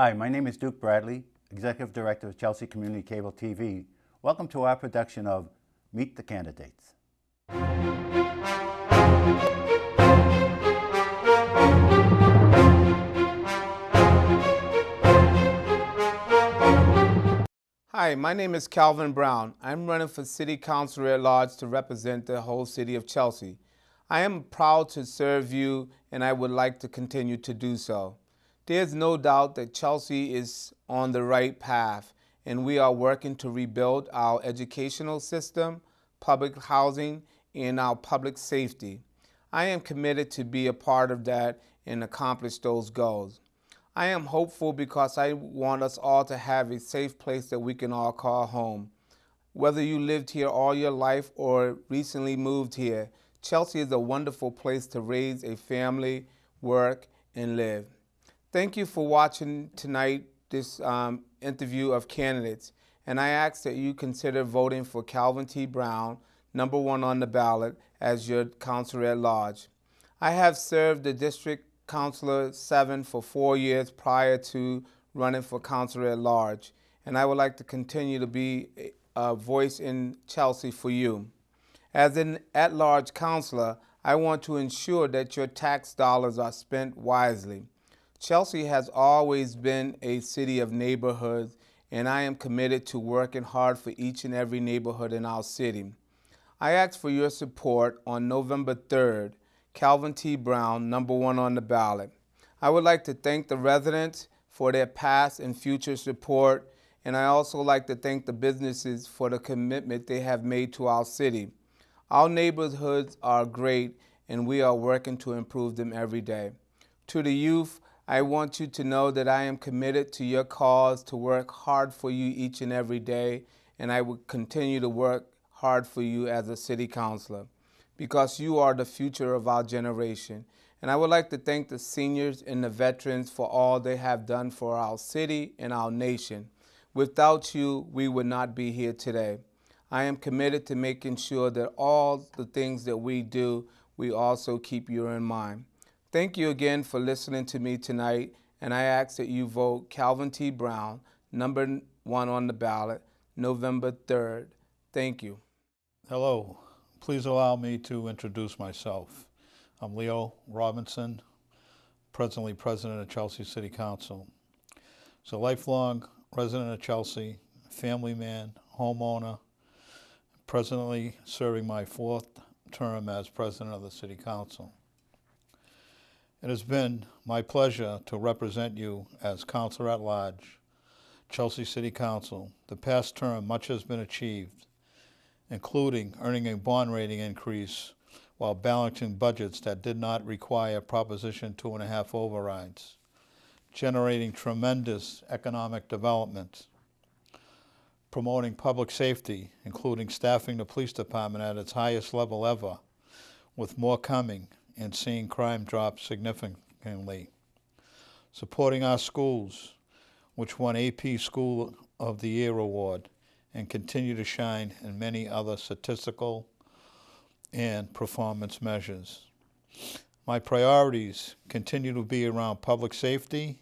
Hi, my name is Duke Bradley, Executive Director of Chelsea Community Cable TV. Welcome to our production of Meet the Candidates. Hi, my name is Calvin Brown. I'm running for City Councilor at Large to represent the whole city of Chelsea. I am proud to serve you, and I would like to continue to do so. There's no doubt that Chelsea is on the right path, and we are working to rebuild our educational system, public housing, and our public safety. I am committed to be a part of that and accomplish those goals. I am hopeful because I want us all to have a safe place that we can all call home. Whether you lived here all your life or recently moved here, Chelsea is a wonderful place to raise a family, work, and live. Thank you for watching tonight this interview of candidates, and I ask that you consider voting for Calvin T. Brown, number 1 on the ballot, as your councilor at large. I have served the District Councilor 7 for 4 years prior to running for councilor at large, and I would like to continue to be a voice in Chelsea for you. As an at-large councilor, I want to ensure that your tax dollars are spent wisely. Chelsea has always been a city of neighborhoods, and I am committed to working hard for each and every neighborhood in our city. I ask for your support on November 3rd, Calvin T. Brown, number 1 on the ballot. I would like to thank the residents for their past and future support, and I also like to thank the businesses for the commitment they have made to our city. Our neighborhoods are great, and we are working to improve them every day. To the youth, I want you to know that I am committed to your cause to work hard for you each and every day, and I will continue to work hard for you as a city councilor, because you are the future of our generation. And I would like to thank the seniors and the veterans for all they have done for our city and our nation. Without you, we would not be here today. I am committed to making sure that all the things that we do, we also keep you in mind. Thank you again for listening to me tonight, and I ask that you vote Calvin T. Brown, number 1 on the ballot, November 3rd. Thank you. Hello. Please allow me to introduce myself. I'm Leo Robinson, presently president of Chelsea City Council. So lifelong resident of Chelsea, family man, homeowner, presently serving my 4th term as president of the City Council. It has been my pleasure to represent you as Councilor at Large, Chelsea City Council. The past term, much has been achieved, including earning a bond rating increase while balancing budgets that did not require Proposition 2.5 overrides, generating tremendous economic development, promoting public safety, including staffing the police department at its highest level ever, with more coming, and seeing crime drop significantly, supporting our schools, which won AP School of the Year award, and continue to shine in many other statistical and performance measures. My priorities continue to be around public safety,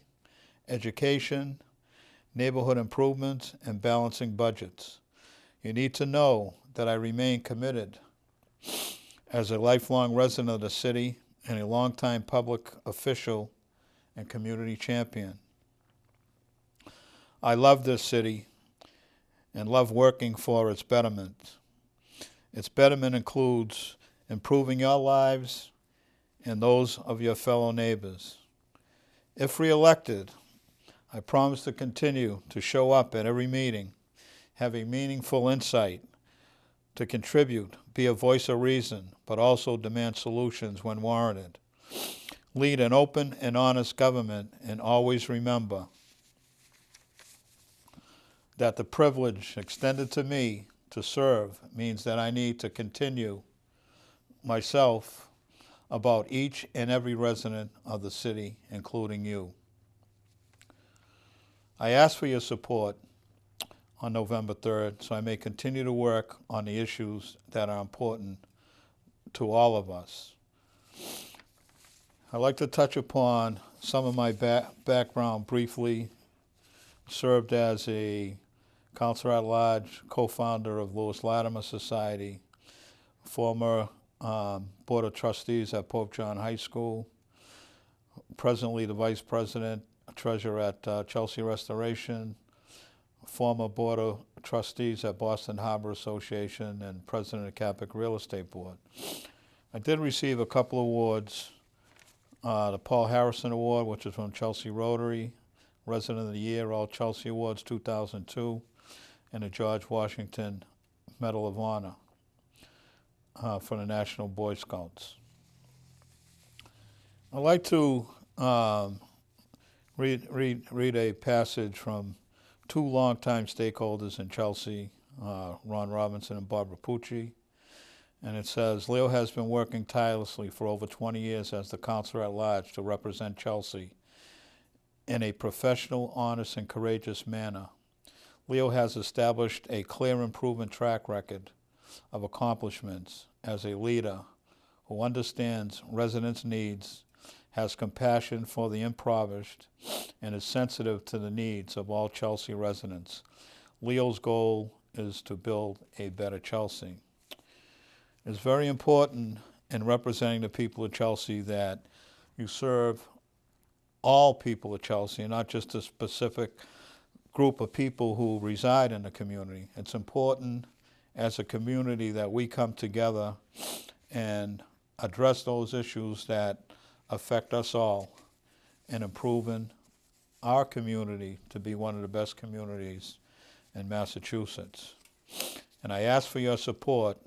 education, neighborhood improvements, and balancing budgets. You need to know that I remain committed as a lifelong resident of the city and a longtime public official and community champion. I love this city and love working for its betterment. Its betterment includes improving your lives and those of your fellow neighbors. If reelected, I promise to continue to show up at every meeting, have a meaningful insight, to contribute, be a voice of reason, but also demand solutions when warranted. Lead an open and honest government, and always remember that the privilege extended to me to serve means that I need to continue myself about each and every resident of the city, including you. I ask for your support on November 3rd so I may continue to work on the issues that are important to all of us. I'd like to touch upon some of my background briefly served as a counselor at large, co-founder of Lewis Latimer Society, former Board of Trustees at Pope John High School, presently the Vice President, Treasurer at Chelsea Restoration, former Board of Trustees at Boston Harbor Association, and President of Catholic Real Estate Board. I did receive a couple awards, the Paul Harrison Award, which is from Chelsea Rotary, Resident of the Year, All Chelsea Awards 2002, and the George Washington Medal of Honor for the National Boy Scouts. I'd like to read a passage from two longtime stakeholders in Chelsea, Ron Robinson and Barbara Pucci. And it says, Leo has been working tirelessly for over 20 years as the counselor at large to represent Chelsea in a professional, honest, and courageous manner. Leo has established a clear improvement track record of accomplishments as a leader who understands residents' needs, has compassion for the impoverished, and is sensitive to the needs of all Chelsea residents. Leo's goal is to build a better Chelsea. It's very important in representing the people of Chelsea that you serve all people of Chelsea, and not just a specific group of people who reside in the community. It's important as a community that we come together and address those issues that affect us all in improving our community to be one of the best communities in Massachusetts. And I ask for your support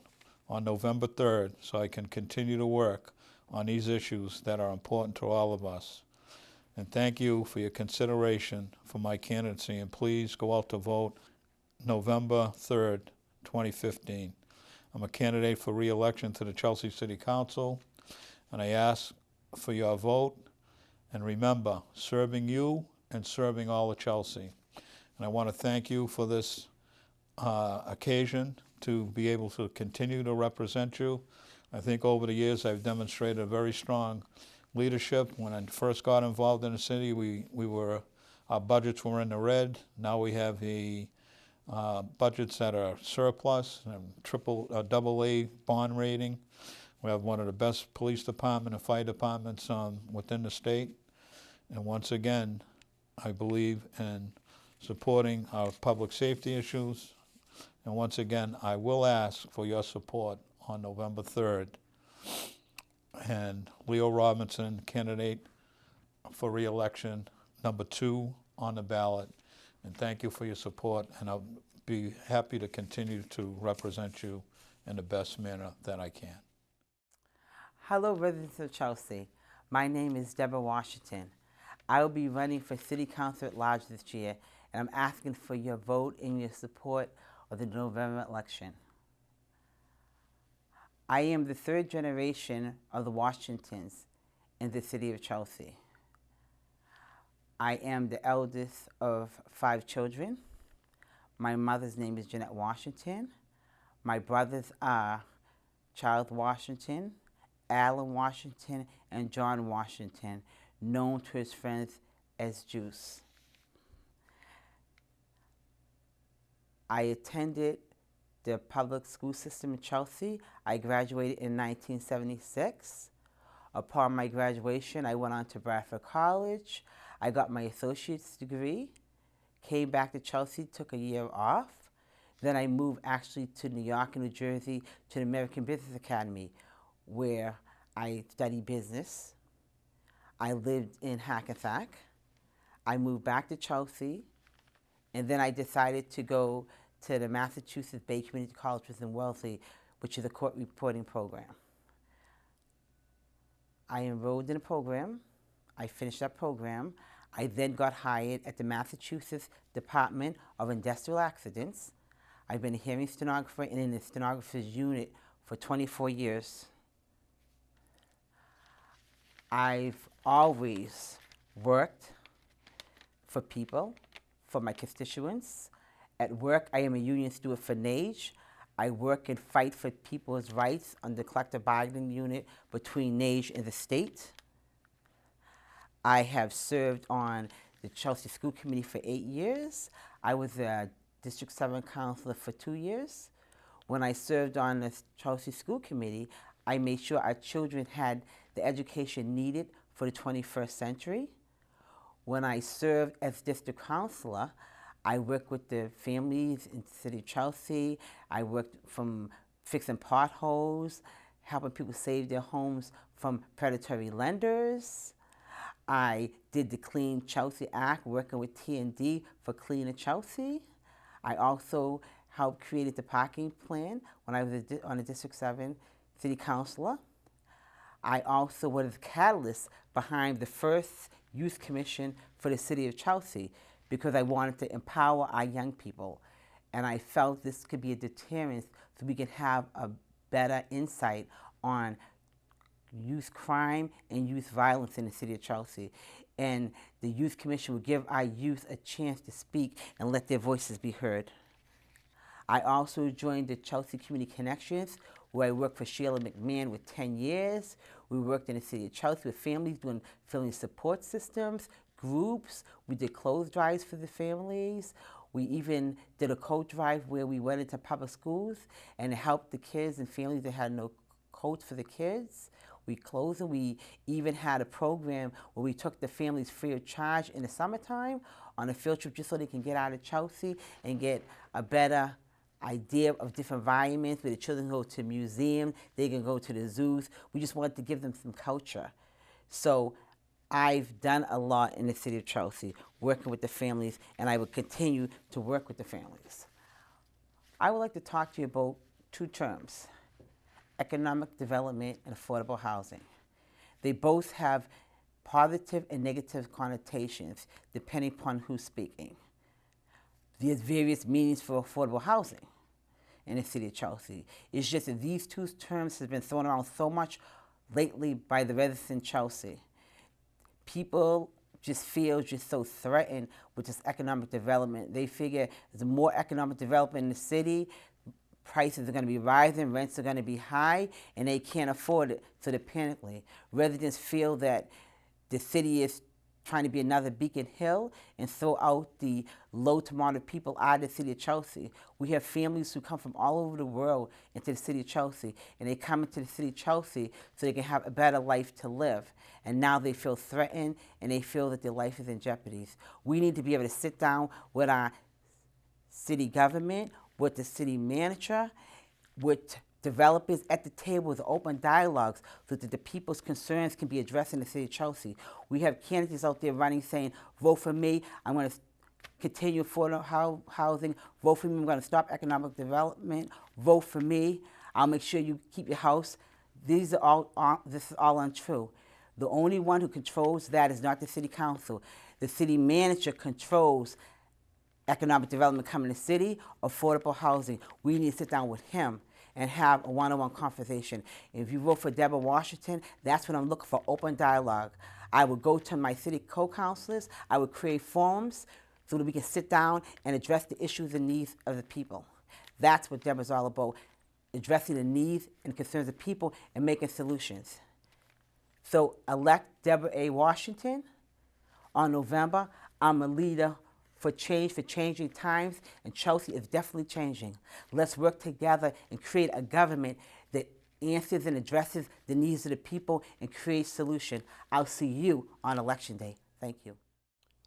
on November 3rd so I can continue to work on these issues that are important to all of us. And thank you for your consideration for my candidacy, and please go out to vote November 3rd, 2015. I'm a candidate for re-election to the Chelsea City Council, and I ask for your vote. And remember, serving you and serving all of Chelsea. And I want to thank you for this occasion to be able to continue to represent you. I think over the years I've demonstrated a very strong leadership. When I first got involved in the city, our budgets were in the red. Now we have the budgets that are surplus, double A bond rating. We have one of the best police department and fire departments within the state. And once again, I believe in supporting our public safety issues. And once again, I will ask for your support on November 3rd. And Leo Robinson, candidate for re-election, number 2 on the ballot. And thank you for your support, and I'll be happy to continue to represent you in the best manner that I can. Hello, residents of Chelsea. My name is Deborah Washington. I will be running for City Council at large this year, and I'm asking for your vote and your support of the November election. I am the 3rd generation of the Washingtons in the city of Chelsea. I am the eldest of 5 children. My mother's name is Jeanette Washington. My brothers are Charles Washington, Alan Washington, and John Washington, known to his friends as Juice. I attended the public school system in Chelsea. I graduated in 1976. Upon my graduation, I went on to Bradford College. I got my associate's degree, came back to Chelsea, took a year off. Then I moved actually to New York and New Jersey to the American Business Academy, where I studied business. I lived in Hackensack. I moved back to Chelsea, and then I decided to go to the Massachusetts Bay Community College in Wellesley, which is a court reporting program. I enrolled in a program. I finished that program. I then got hired at the Massachusetts Department of Industrial Accidents. I've been a hearing stenographer and in the stenographer's unit for 24 years. I've always worked for people, for my constituents. At work, I am a union steward for NAGE. I work and fight for people's rights under collective bargaining unit between NAGE and the state. I have served on the Chelsea School Committee for 8 years. I was the District 7 counselor for 2 years. When I served on the Chelsea School Committee, I made sure our children had the education needed for the 21st century. When I served as district counselor, I worked with the families in the city of Chelsea. I worked from fixing potholes, helping people save their homes from predatory lenders. I did the Clean Chelsea Act, working with T&D for Cleaner Chelsea. I also helped create the parking plan when I was on the District 7 City Councilor. I also was the catalyst behind the first Youth Commission for the City of Chelsea because I wanted to empower our young people. And I felt this could be a deterrent so we can have a better insight on youth crime and youth violence in the City of Chelsea. And the Youth Commission would give our youth a chance to speak and let their voices be heard. I also joined the Chelsea Community Connections, where I worked for Sheila McMahon with 10 years. We worked in the City of Chelsea with families doing family support systems, groups. We did clothes drives for the families. We even did a coat drive where we went into public schools and helped the kids and families that had no coats for the kids. We clothed them. We even had a program where we took the families free of charge in the summertime on a field trip just so they can get out of Chelsea and get a better idea of different environments where the children go to museums, they can go to the zoos. We just wanted to give them some culture. So I've done a lot in the City of Chelsea, working with the families, and I will continue to work with the families. I would like to talk to you about 2 terms: economic development and affordable housing. They both have positive and negative connotations depending upon who's speaking. There's various meanings for affordable housing in the City of Chelsea. It's just that these 2 terms have been thrown around so much lately by the residents in Chelsea. People just feel just so threatened with this economic development. They figure there's more economic development in the city, prices are going to be rising, rents are going to be high, and they can't afford it, so they're panicking. Residents feel that the city is trying to be another Beacon Hill and throw out the low to moderate people out of the City of Chelsea. We have families who come from all over the world into the City of Chelsea, and they come into the City of Chelsea so they can have a better life to live. And now they feel threatened, and they feel that their life is in jeopardy. We need to be able to sit down with our city government, with the city manager, with developers at the table with open dialogues so that the people's concerns can be addressed in the City of Chelsea. We have candidates out there running saying, vote for me, I'm going to continue affordable housing, vote for me, I'm going to stop economic development, vote for me, I'll make sure you keep your house. This is all untrue. The only one who controls that is not the City Council. The city manager controls economic development coming to the city, affordable housing. We need to sit down with him and have a one-on-one conversation. If you vote for Deborah Washington, that's when I'm looking for open dialogue. I would go to my city co-councilors, I would create forums so that we can sit down and address the issues and needs of the people. That's what Deborah's all about, addressing the needs and concerns of people and making solutions. So elect Deborah A. Washington on November. I'm a leader for change, for changing times, and Chelsea is definitely changing. Let's work together and create a government that answers and addresses the needs of the people and creates solutions. I'll see you on Election Day. Thank you.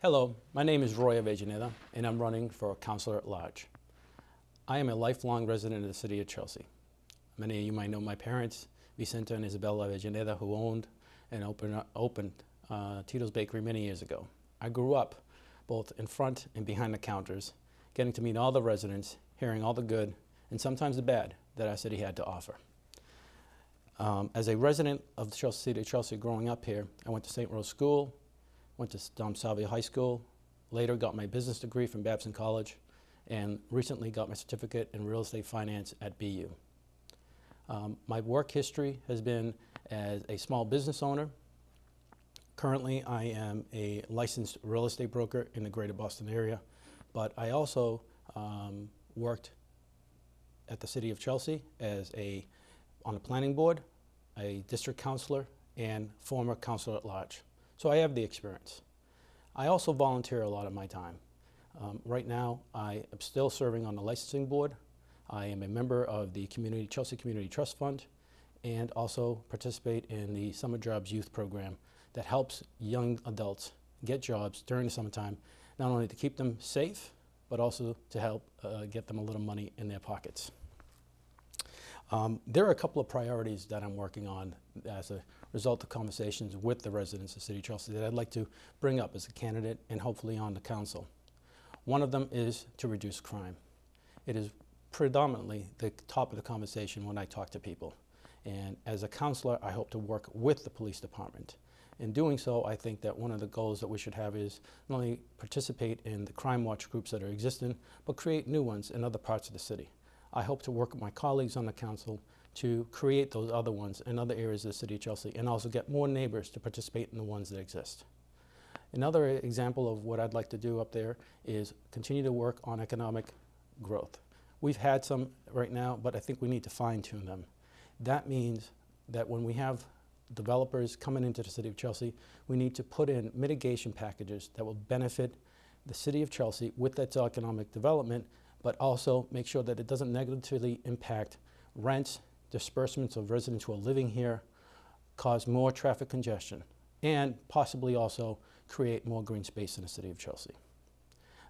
Hello, my name is Roy Avellaneda, and I'm running for Councilor at Large. I am a lifelong resident of the City of Chelsea. Many of you might know my parents, Vicenta and Isabella Avellaneda, who owned and opened Tito's Bakery many years ago. I grew up both in front and behind the counters, getting to meet all the residents, hearing all the good and sometimes the bad that our city had to offer. As a resident of the City of Chelsea growing up here, I went to St. Rose School, went to Dom Salvia High School, later got my business degree from Babson College, and recently got my certificate in real estate finance at BU. My work history has been as a small business owner. Currently, I am a licensed real estate broker in the greater Boston area, but I also worked at the City of Chelsea as on the planning board, a district councilor, and former councilor at large. So I have the experience. I also volunteer a lot of my time. Right now, I am still serving on the licensing board. I am a member of the Chelsea Community Trust Fund, and also participate in the Summer Jobs Youth Program that helps young adults get jobs during the summertime, not only to keep them safe, but also to help get them a little money in their pockets. There are a couple of priorities that I'm working on as a result of conversations with the residents of the City of Chelsea that I'd like to bring up as a candidate and hopefully on the council. One of them is to reduce crime. It is predominantly the top of the conversation when I talk to people. And as a counselor, I hope to work with the police department. In doing so, I think that one of the goals that we should have is not only participate in the crime watch groups that are existing, but create new ones in other parts of the city. I hope to work with my colleagues on the council to create those other ones in other areas of the City of Chelsea, and also get more neighbors to participate in the ones that exist. Another example of what I'd like to do up there is continue to work on economic growth. We've had some right now, but I think we need to fine-tune them. That means that when we have developers coming into the City of Chelsea, we need to put in mitigation packages that will benefit the City of Chelsea with its economic development, but also make sure that it doesn't negatively impact rents, disbursements of residents who are living here, cause more traffic congestion, and possibly also create more green space in the City of Chelsea.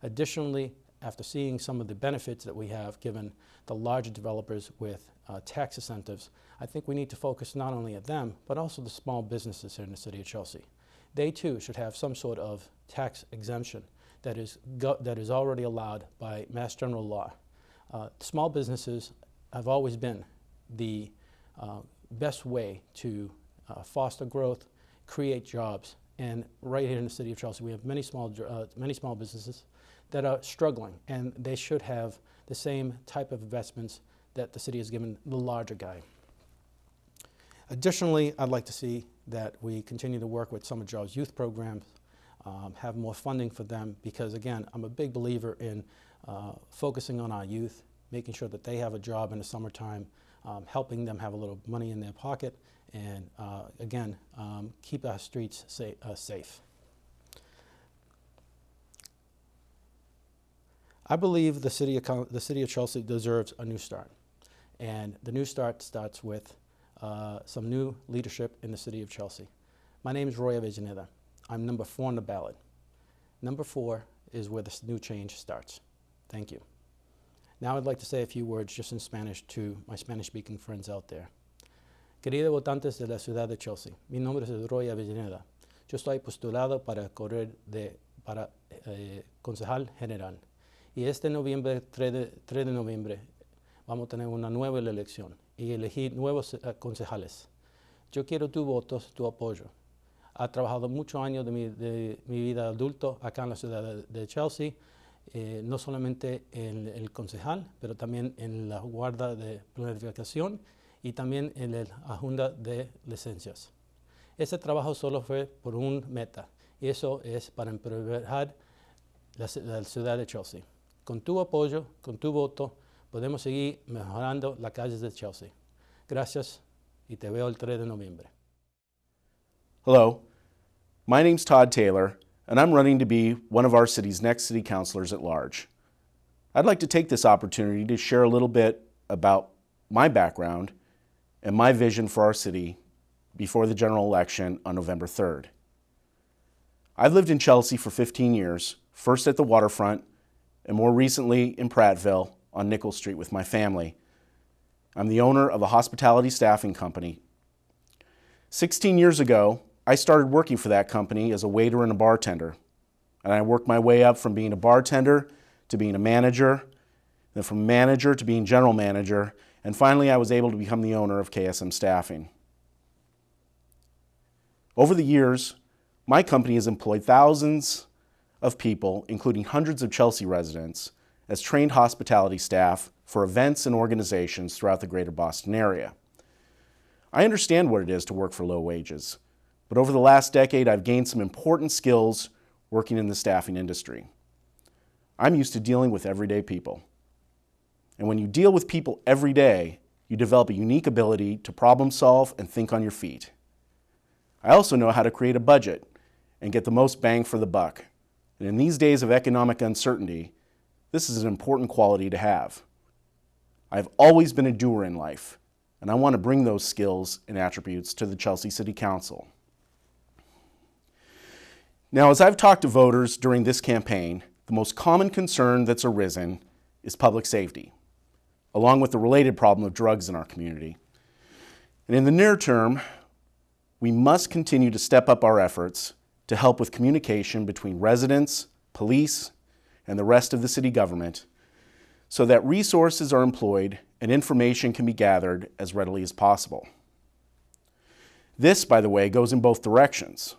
Additionally, after seeing some of the benefits that we have given the larger developers with tax incentives, I think we need to focus not only at them, but also the small businesses here in the City of Chelsea. They too should have some sort of tax exemption that is already allowed by Mass General Law. Small businesses have always been the best way to foster growth, create jobs, and right here in the City of Chelsea, we have many small businesses that are struggling, and they should have the same type of investments that the city has given the larger guy. Additionally, I'd like to see that we continue to work with Summer Jobs Youth Programs, have more funding for them, because again, I'm a big believer in focusing on our youth, making sure that they have a job in the summertime, helping them have a little money in their pocket, and again, keep our streets safe. I believe the city of Chelsea deserves a new start. And the new start starts with some new leadership in the City of Chelsea. My name is Roy Avellaneda. I'm number 4 on the ballot. Number 4 is where this new change starts. Thank you. Now I'd like to say a few words just in Spanish to my Spanish-speaking friends out there. Queridos votantes de la ciudad de Chelsea, mi nombre es Roy Avellaneda. Yo estoy postulado para correr para concejal general. Y este noviembre, 3 de noviembre, vamos a tener una nueva elección y elegir nuevos concejales. Yo quiero tus votos, tu apoyo. Ha trabajado muchos años de mi vida adulto acá en la ciudad de Chelsea, no solamente en el concejal, pero también en la guarda de planificación y también en la junta de licencias. Ese trabajo solo fue por un meta, y eso es para empoderar la ciudad de Chelsea. Con tu apoyo, con tu voto, podemos seguir mejorando las calles de Chelsea. Gracias, y te veo el 3 de noviembre. Hello, my name's Todd Taylor, and I'm running to be one of our city's next city councilors at large. I'd like to take this opportunity to share a little bit about my background and my vision for our city before the general election on November 3rd. I've lived in Chelsea for 15 years, first at the waterfront and more recently in Prattville on Nichols Street with my family. I'm the owner of a hospitality staffing company. 16 years ago, I started working for that company as a waiter and a bartender. And I worked my way up from being a bartender to being a manager, then from manager to being general manager, and finally I was able to become the owner of KSM Staffing. Over the years, my company has employed thousands of people, including hundreds of Chelsea residents, as trained hospitality staff for events and organizations throughout the greater Boston area. I understand what it is to work for low wages, but over the last decade I've gained some important skills working in the staffing industry. I'm used to dealing with everyday people. And when you deal with people every day, you develop a unique ability to problem solve and think on your feet. I also know how to create a budget and get the most bang for the buck, And in these days of economic uncertainty, this is an important quality to have. I've always been a doer in life, and I want to bring those skills and attributes to the Chelsea City Council. Now, as I've talked to voters during this campaign, the most common concern that's arisen is public safety, along with the related problem of drugs in our community. And in the near term, we must continue to step up our efforts to help with communication between residents, police, and the rest of the city government so that resources are employed and information can be gathered as readily as possible. This, by the way, goes in both directions.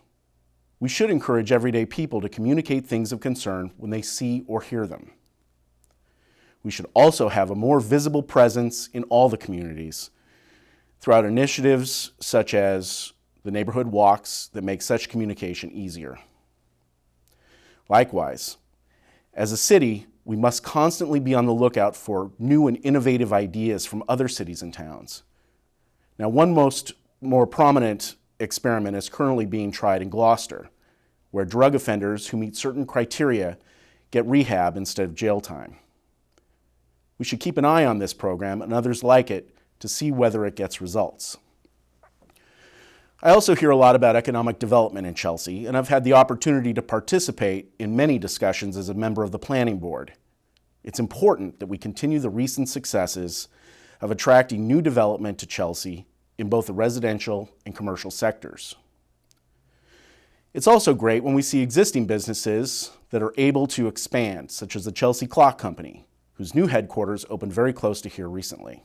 We should encourage everyday people to communicate things of concern when they see or hear them. We should also have a more visible presence in all the communities throughout initiatives such as the neighborhood walks that make such communication easier. Likewise, as a city, we must constantly be on the lookout for new and innovative ideas from other cities and towns. Now, one more prominent experiment is currently being tried in Gloucester, where drug offenders who meet certain criteria get rehab instead of jail time. We should keep an eye on this program and others like it to see whether it gets results. I also hear a lot about economic development in Chelsea, and I've had the opportunity to participate in many discussions as a member of the Planning Board. It's important that we continue the recent successes of attracting new development to Chelsea in both the residential and commercial sectors. It's also great when we see existing businesses that are able to expand, such as the Chelsea Clock Company, whose new headquarters opened very close to here recently.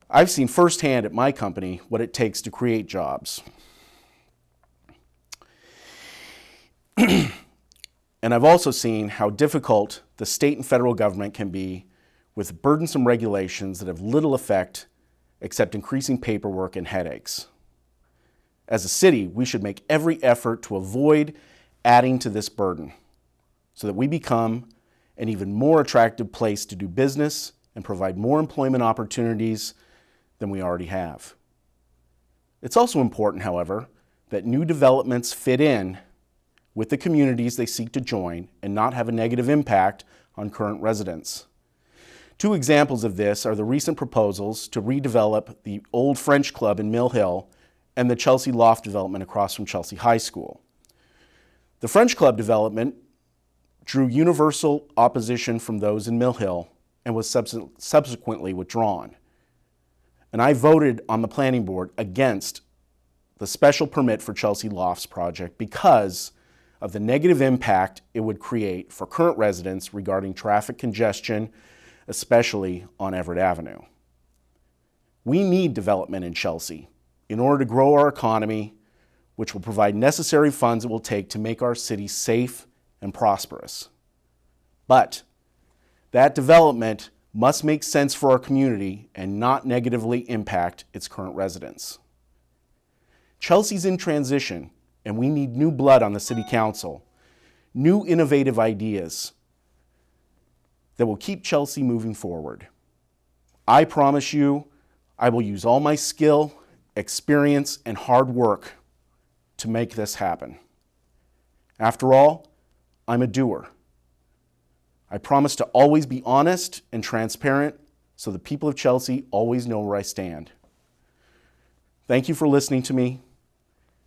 I've seen firsthand at my company what it takes to create jobs. And I've also seen how difficult the state and federal government can be with burdensome regulations that have little effect except increasing paperwork and headaches. As a city, we should make every effort to avoid adding to this burden so that we become an even more attractive place to do business and provide more employment opportunities than we already have. It's also important, however, that new developments fit in with the communities they seek to join and not have a negative impact on current residents. Two examples of this are the recent proposals to redevelop the old French Club in Mill Hill and the Chelsea Loft development across from Chelsea High School. The French Club development drew universal opposition from those in Mill Hill and was subsequently withdrawn. And I voted on the planning board against the special permit for Chelsea Lofts project because of the negative impact it would create for current residents regarding traffic congestion, especially on Everett Avenue. We need development in Chelsea in order to grow our economy, which will provide necessary funds it will take to make our city safe and prosperous. But that development must make sense for our community and not negatively impact its current residents. Chelsea's in transition, and we need new blood on the City Council, new innovative ideas that will keep Chelsea moving forward. I promise you, I will use all my skill, experience, and hard work to make this happen. After all, I'm a doer. I promise to always be honest and transparent so the people of Chelsea always know where I stand. Thank you for listening to me,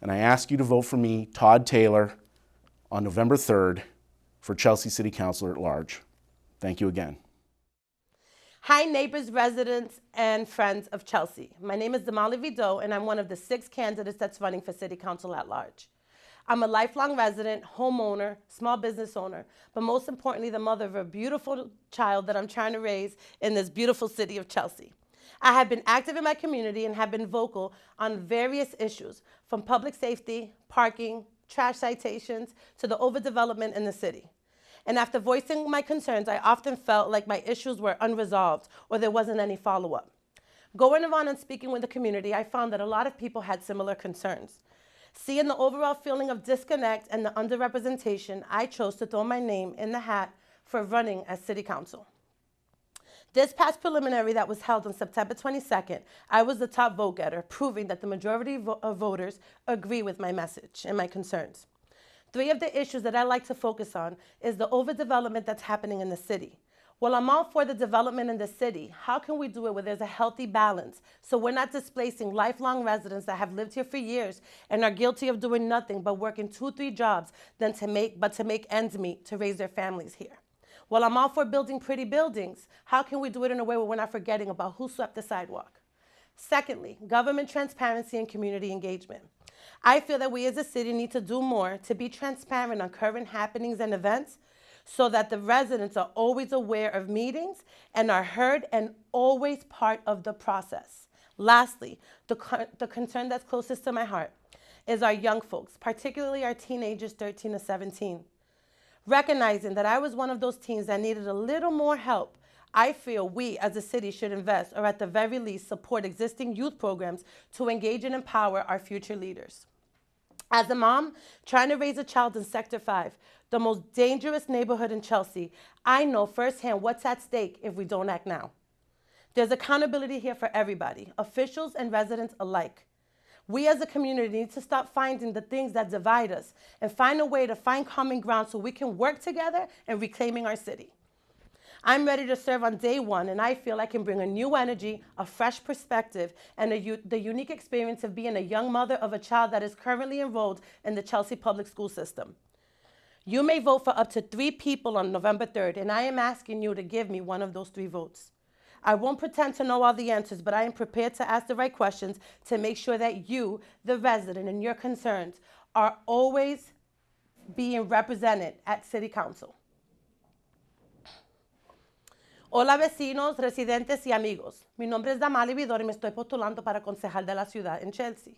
and I ask you to vote for me, Todd Taylor, on November 3rd for Chelsea City Councilor at Large. Thank you again. Hi, neighbors, residents, and friends of Chelsea. My name is Damali Vido, and I'm one of the 6 candidates that's running for City Council at Large. I'm a lifelong resident, homeowner, small business owner, but most importantly, the mother of a beautiful child that I'm trying to raise in this beautiful city of Chelsea. I have been active in my community and have been vocal on various issues, from public safety, parking, trash citations, to the overdevelopment in the city. And after voicing my concerns, I often felt like my issues were unresolved or there wasn't any follow-up. Going around and speaking with the community, I found that a lot of people had similar concerns. Seeing the overall feeling of disconnect and the underrepresentation, I chose to throw my name in the hat for running as City Council. This past preliminary that was held on September 22nd, I was the top vote getter, proving that the majority of voters agree with my message and my concerns. Three of the issues that I like to focus on is the overdevelopment that's happening in the city. Well, I'm all for the development in the city. How can we do it where there's a healthy balance so we're not displacing lifelong residents that have lived here for years and are guilty of doing nothing but working 2-3 jobs to make ends meet to raise their families here? Well, I'm all for building pretty buildings. How can we do it in a way where we're not forgetting about who swept the sidewalk? Secondly, government transparency and community engagement. I feel that we as a city need to do more to be transparent on current happenings and events so that the residents are always aware of meetings and are heard and always part of the process. Lastly, the concern that's closest to my heart is our young folks, particularly our teenagers 13 to 17. Recognizing that I was one of those teens that needed a little more help, I feel we as a city should invest, or at the very least support existing youth programs to engage and empower our future leaders. As a mom trying to raise a child in Sector 5, the most dangerous neighborhood in Chelsea, I know firsthand what's at stake if we don't act now. There's accountability here for everybody, officials and residents alike. We as a community need to stop finding the things that divide us and find a way to find common ground so we can work together in reclaiming our city. I'm ready to serve on day one, and I feel I can bring a new energy, a fresh perspective, and the unique experience of being a young mother of a child that is currently enrolled in the Chelsea public school system. You may vote for up to 3 people on November 3rd, and I am asking you to give me one of those 3 votes. I won't pretend to know all the answers, but I am prepared to ask the right questions to make sure that you, the resident, and your concerns are always being represented at City Council. Hola vecinos, residentes y amigos. Mi nombre es Damali Vidor y me estoy postulando para concejal de la ciudad en Chelsea.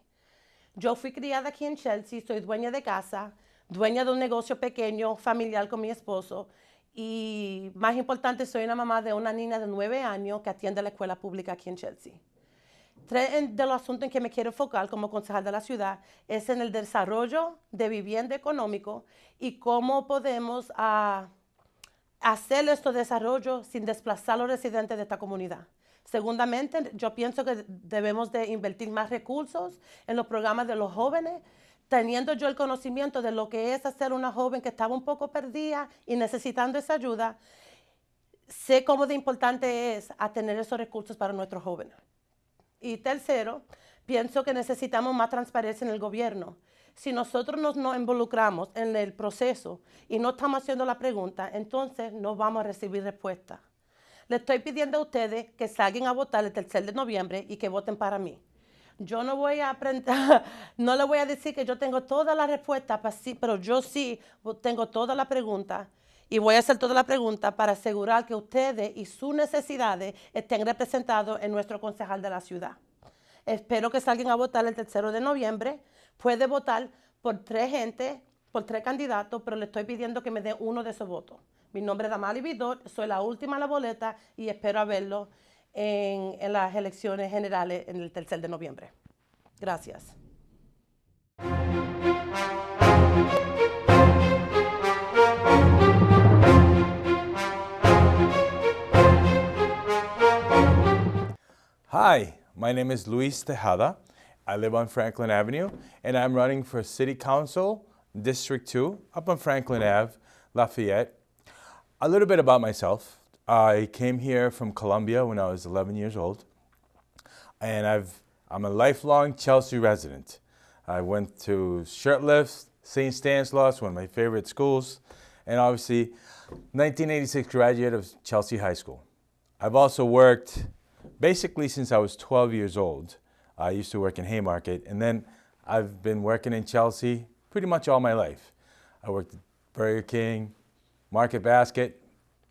Yo fui criada aquí en Chelsea, soy dueña de casa, dueña de un negocio pequeño, familiar con mi esposo y, más importante, soy una mamá de una niña de 9 años que atiende la escuela pública aquí en Chelsea. 3 de los asuntos en que me quiero enfocar como concejal de la ciudad es en el desarrollo de vivienda económico y cómo podemos hacer estos desarrollos sin desplazar a los residentes de esta comunidad. Segundamente, yo pienso que debemos de invertir más recursos en los programas de los jóvenes, teniendo yo el conocimiento de lo que es hacer una joven que estaba un poco perdida y necesitando esa ayuda. Sé cómo de importante es tener esos recursos para nuestros jóvenes. Y tercero, pienso que necesitamos más transparencia en el gobierno. Si nosotros nos involucramos en el proceso y no estamos haciendo la pregunta, entonces no vamos a recibir respuesta. Le estoy pidiendo a ustedes que salgan a votar el 3 de noviembre y que voten para mí. Yo no voy a aprender, no le voy a decir que yo tengo todas las respuestas, pero yo sí tengo todas las preguntas y voy a hacer todas las preguntas para asegurar que ustedes y sus necesidades estén representados en nuestro concejal de la ciudad. Espero que salgan a votar el 3 de noviembre. Puede votar por 3 gente, por 3 candidatos, pero le estoy pidiendo que me dé uno de esos votos. Mi nombre es Damali Vidor, soy la última en la boleta y espero verlo en las elecciones generales en el 3 de noviembre. Gracias. Hi, my name is Luis Tejada. I live on Franklin Avenue, and I'm running for City Council, District 2, up on Franklin Ave, Lafayette. A little bit about myself. I came here from Colombia when I was 11 years old, and I'm a lifelong Chelsea resident. I went to Shirtlift, St. Stanislaus, one of my favorite schools, and obviously 1986 graduate of Chelsea High School. I've also worked basically since I was 12 years old. I used to work in Haymarket, and then I've been working in Chelsea pretty much all my life. I worked at Burger King, Market Basket.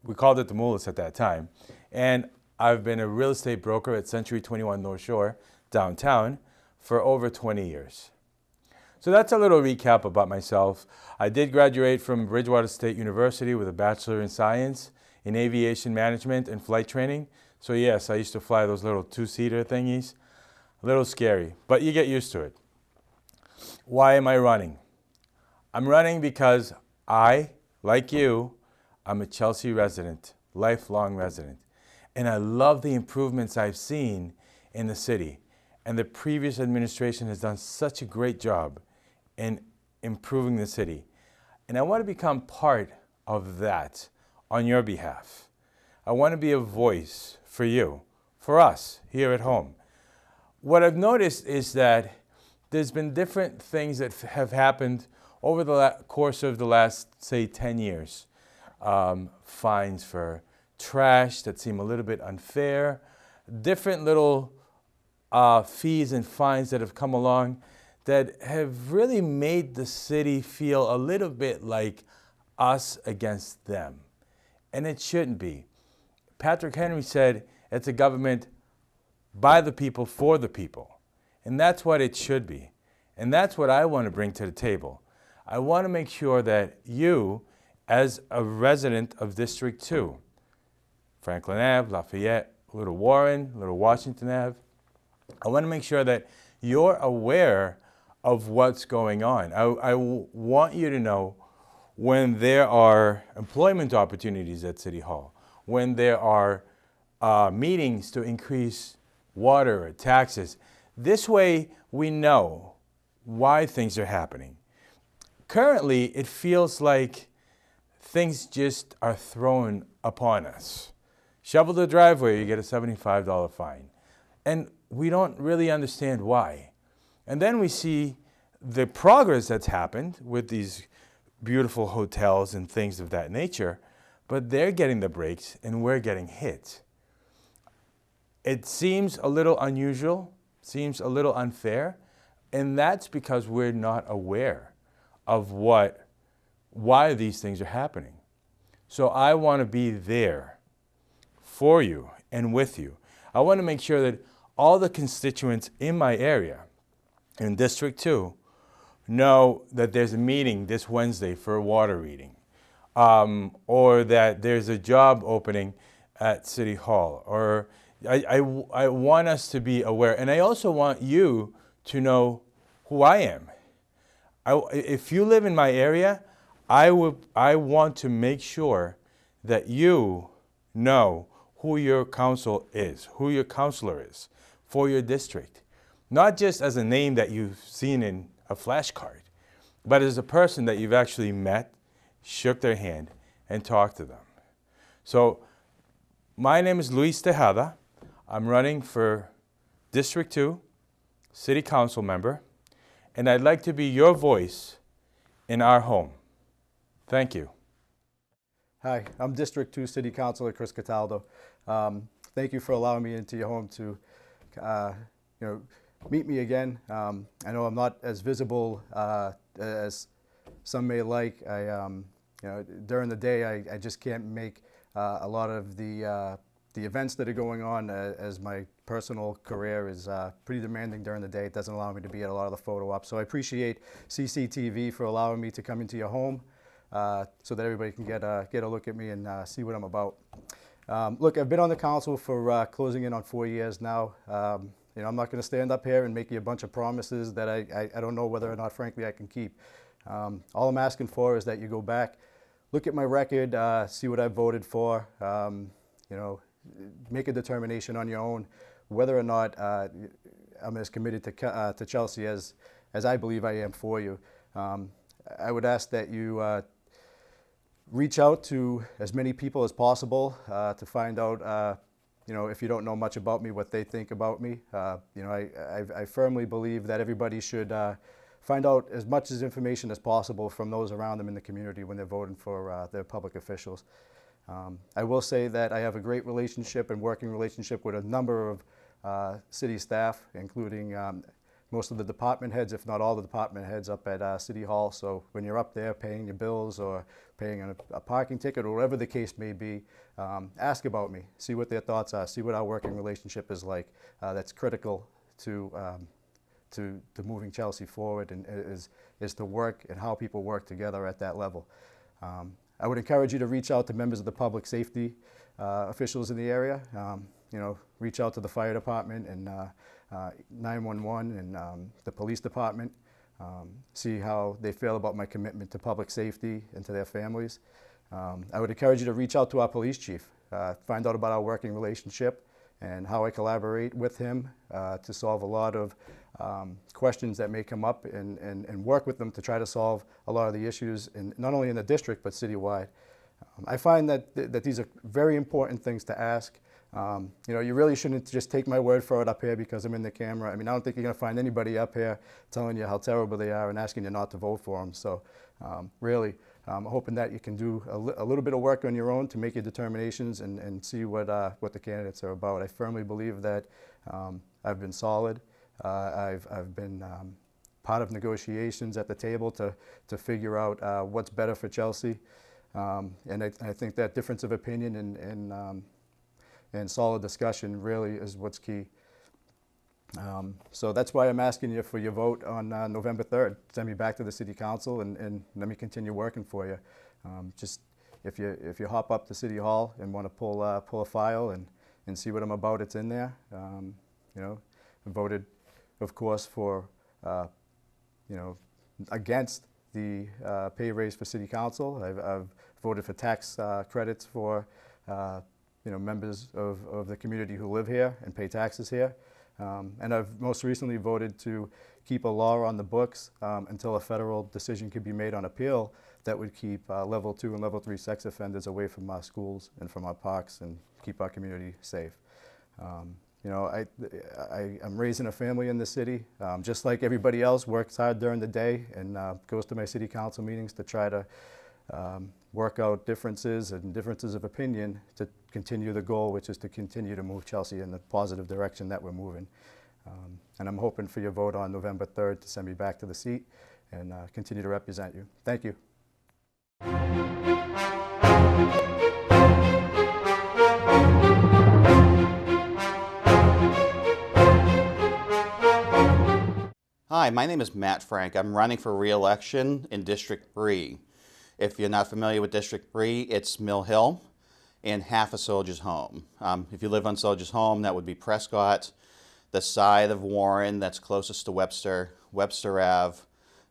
We called it the Mullis at that time. And I've been a real estate broker at Century 21 North Shore, downtown, for over 20 years. So that's a little recap about myself. I did graduate from Bridgewater State University with a Bachelor in Science in Aviation Management and Flight Training. So yes, I used to fly those little 2-seater thingies. A little scary, but you get used to it. Why am I running? I'm running because I, like you, I'm a Chelsea resident, lifelong resident. And I love the improvements I've seen in the city. And the previous administration has done such a great job in improving the city. And I want to become part of that on your behalf. I want to be a voice for you, for us here at home. What I've noticed is that there's been different things that have happened over the course of the last, say, 10 years. Fines for trash that seem a little bit unfair, different little fees and fines that have come along that have really made the city feel a little bit like us against them. And it shouldn't be. Patrick Henry said it's a government by the people, for the people. And that's what it should be. And that's what I want to bring to the table. I want to make sure that you, as a resident of District 2, Franklin Ave, Lafayette, Little Warren, Little Washington Ave, I want to make sure that you're aware of what's going on. I want you to know when there are employment opportunities at City Hall, when there are meetings to increase water or taxes. This way we know why things are happening. Currently, it feels like things just are thrown upon us. Shovel the driveway, you get a $75 fine. And we don't really understand why. And then we see the progress that's happened with these beautiful hotels and things of that nature, but they're getting the breaks and we're getting hit. It seems a little unusual, seems a little unfair, and that's because we're not aware of why these things are happening. So I want to be there for you and with you. I want to make sure that all the constituents in my area, in District 2, know that there's a meeting this Wednesday for a water reading, or that there's a job opening at City Hall, or I want us to be aware. And I also want you to know who I am. If you live in my area, I want to make sure that you know who your council is, who your councilor is for your district. Not just as a name that you've seen in a flashcard, but as a person that you've actually met, shook their hand, and talked to them. So my name is Luis Tejada. I'm running for District 2, City Council member, and I'd like to be your voice in our home. Thank you. Hi, I'm District 2 City Councilor Chris Cataldo. Thank you for allowing me into your home to meet me again. I know I'm not as visible as some may like. During the day, I just can't make a lot of the events that are going on, as my personal career is pretty demanding during the day. It doesn't allow me to be at a lot of the photo ops. So I appreciate CCTV for allowing me to come into your home so that everybody can get a look at me and see what I'm about. Look, I've been on the council for closing in on 4 years now. I'm not going to stand up here and make you a bunch of promises that I don't know whether or not, frankly, I can keep. All I'm asking for is that you go back, look at my record, see what I voted for, make a determination on your own whether or not I'm as committed to Chelsea as I believe I am for you. I would ask that you reach out to as many people as possible to find out, if you don't know much about me, what they think about me. I firmly believe that everybody should find out as much information as possible from those around them in the community when they're voting for their public officials. I will say that I have a great relationship and working relationship with a number of city staff, including most of the department heads, if not all the department heads up at City Hall. So when you're up there paying your bills or paying a parking ticket or whatever the case may be, ask about me, see what their thoughts are, see what our working relationship is like. That's critical to moving Chelsea forward, and is to work and how people work together at that level. I would encourage you to reach out to members of the public safety officials in the area. Reach out to the fire department and 911 and the police department. See how they feel about my commitment to public safety and to their families. I would encourage you to reach out to our police chief, find out about our working relationship and how I collaborate with him to solve a lot of questions that may come up and work with them to try to solve a lot of the issues, not only in the district but citywide. I find that these are very important things to ask. You know, you really shouldn't just take my word for it up here because I'm in the camera. I mean, I don't think you're going to find anybody up here telling you how terrible they are and asking you not to vote for them. So really, I'm hoping that you can do a little bit of work on your own to make your determinations and see what the candidates are about. I firmly believe that I've been solid. I've been part of negotiations at the table to figure out what's better for Chelsea. And I think that difference of opinion and solid discussion really is what's key. So that's why I'm asking you for your vote on November 3rd. Send me back to the City Council and let me continue working for you. Just if you hop up to City Hall and want to pull a file and see what I'm about, it's in there. You know, I voted, of course, for you know, against the pay raise for City Council. I've voted for tax credits for you know, members of the community who live here and pay taxes here. And I've most recently voted to keep a law on the books until a federal decision could be made on appeal that would keep level 2 and level 3 sex offenders away from our schools and from our parks and keep our community safe. You know, I'm raising a family in the city, just like everybody else, works hard during the day and goes to my city council meetings to try to work out differences and differences of opinion to continue the goal, which is to continue to move Chelsea in the positive direction that we're moving. And I'm hoping for your vote on November 3rd to send me back to the seat and continue to represent you. Thank you. Hi, my name is Matt Frank. I'm running for re-election in District 3. If you're not familiar with District 3, it's Mill Hill and half of Soldiers Home. If you live on Soldiers Home, that would be Prescott, the side of Warren that's closest to Webster, Webster Ave,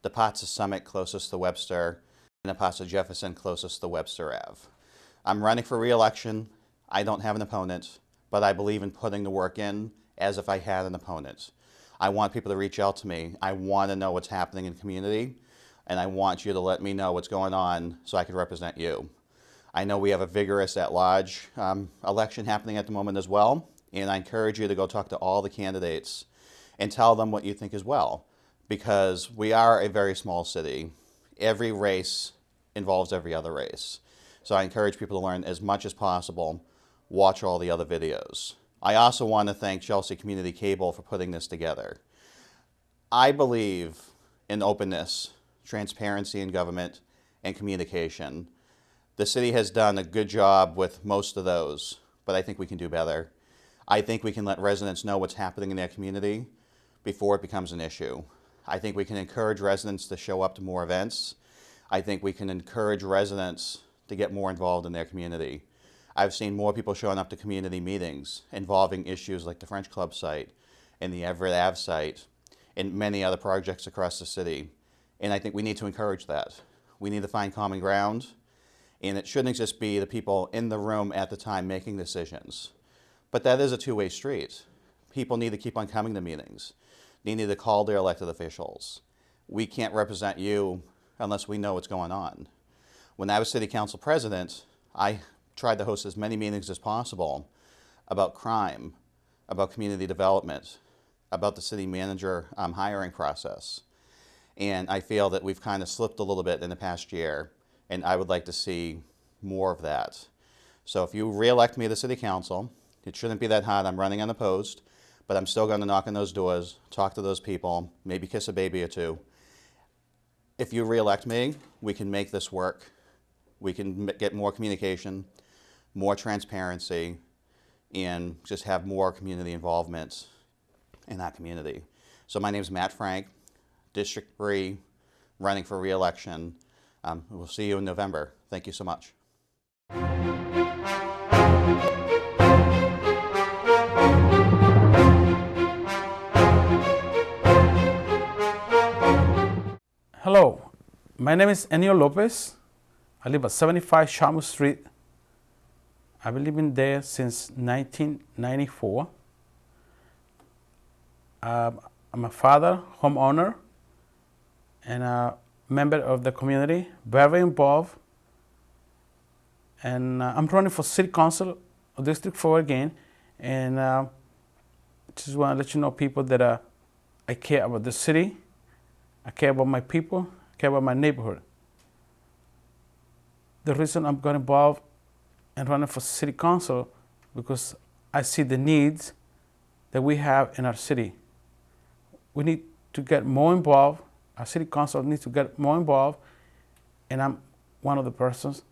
the parts of Summit closest to Webster, and the parts of Jefferson closest to Webster Ave. I'm running for re-election. I don't have an opponent, but I believe in putting the work in as if I had an opponent. I want people to reach out to me. I want to know what's happening in the community, and I want you to let me know what's going on so I can represent you. I know we have a vigorous at-large election happening at the moment as well, and I encourage you to go talk to all the candidates and tell them what you think as well, because we are a very small city. Every race involves every other race. So I encourage people to learn as much as possible, watch all the other videos. I also want to thank Chelsea Community Cable for putting this together. I believe in openness, transparency in government, and communication. The city has done a good job with most of those, but I think we can do better. I think we can let residents know what's happening in their community before it becomes an issue. I think we can encourage residents to show up to more events. I think we can encourage residents to get more involved in their community. I've seen more people showing up to community meetings involving issues like the French Club site and the Everett Ave site and many other projects across the city. And I think we need to encourage that. We need to find common ground, and it shouldn't just be the people in the room at the time making decisions. But that is a two-way street. People need to keep on coming to meetings. They need to call their elected officials. We can't represent you unless we know what's going on. When I was city council president, I tried to host as many meetings as possible about crime, about community development, about the city manager hiring process. And I feel that we've kind of slipped a little bit in the past year, and I would like to see more of that. So if you re-elect me to the city council, it shouldn't be that hard. I'm running unopposed, but I'm still going to knock on those doors, talk to those people, maybe kiss a baby or two. If you re-elect me, we can make this work. We can get more communication, more transparency, and just have more community involvement in that community. So my name is Matt Frank, District 3, running for re-election. We'll see you in November. Thank you so much. Hello, my name is Enio Lopez. I live at 75 Shamu Street. I've been living there since 1994. I'm a father, homeowner, and a member of the community, very involved. And I'm running for City Council of District 4 again. And just want to let you know, people, that I care about the city, I care about my people, I care about my neighborhood. The reason I'm got involved and running for City Council because I see the needs that we have in our city. We need to get more involved. Our City Council needs to get more involved, and I'm one of the persons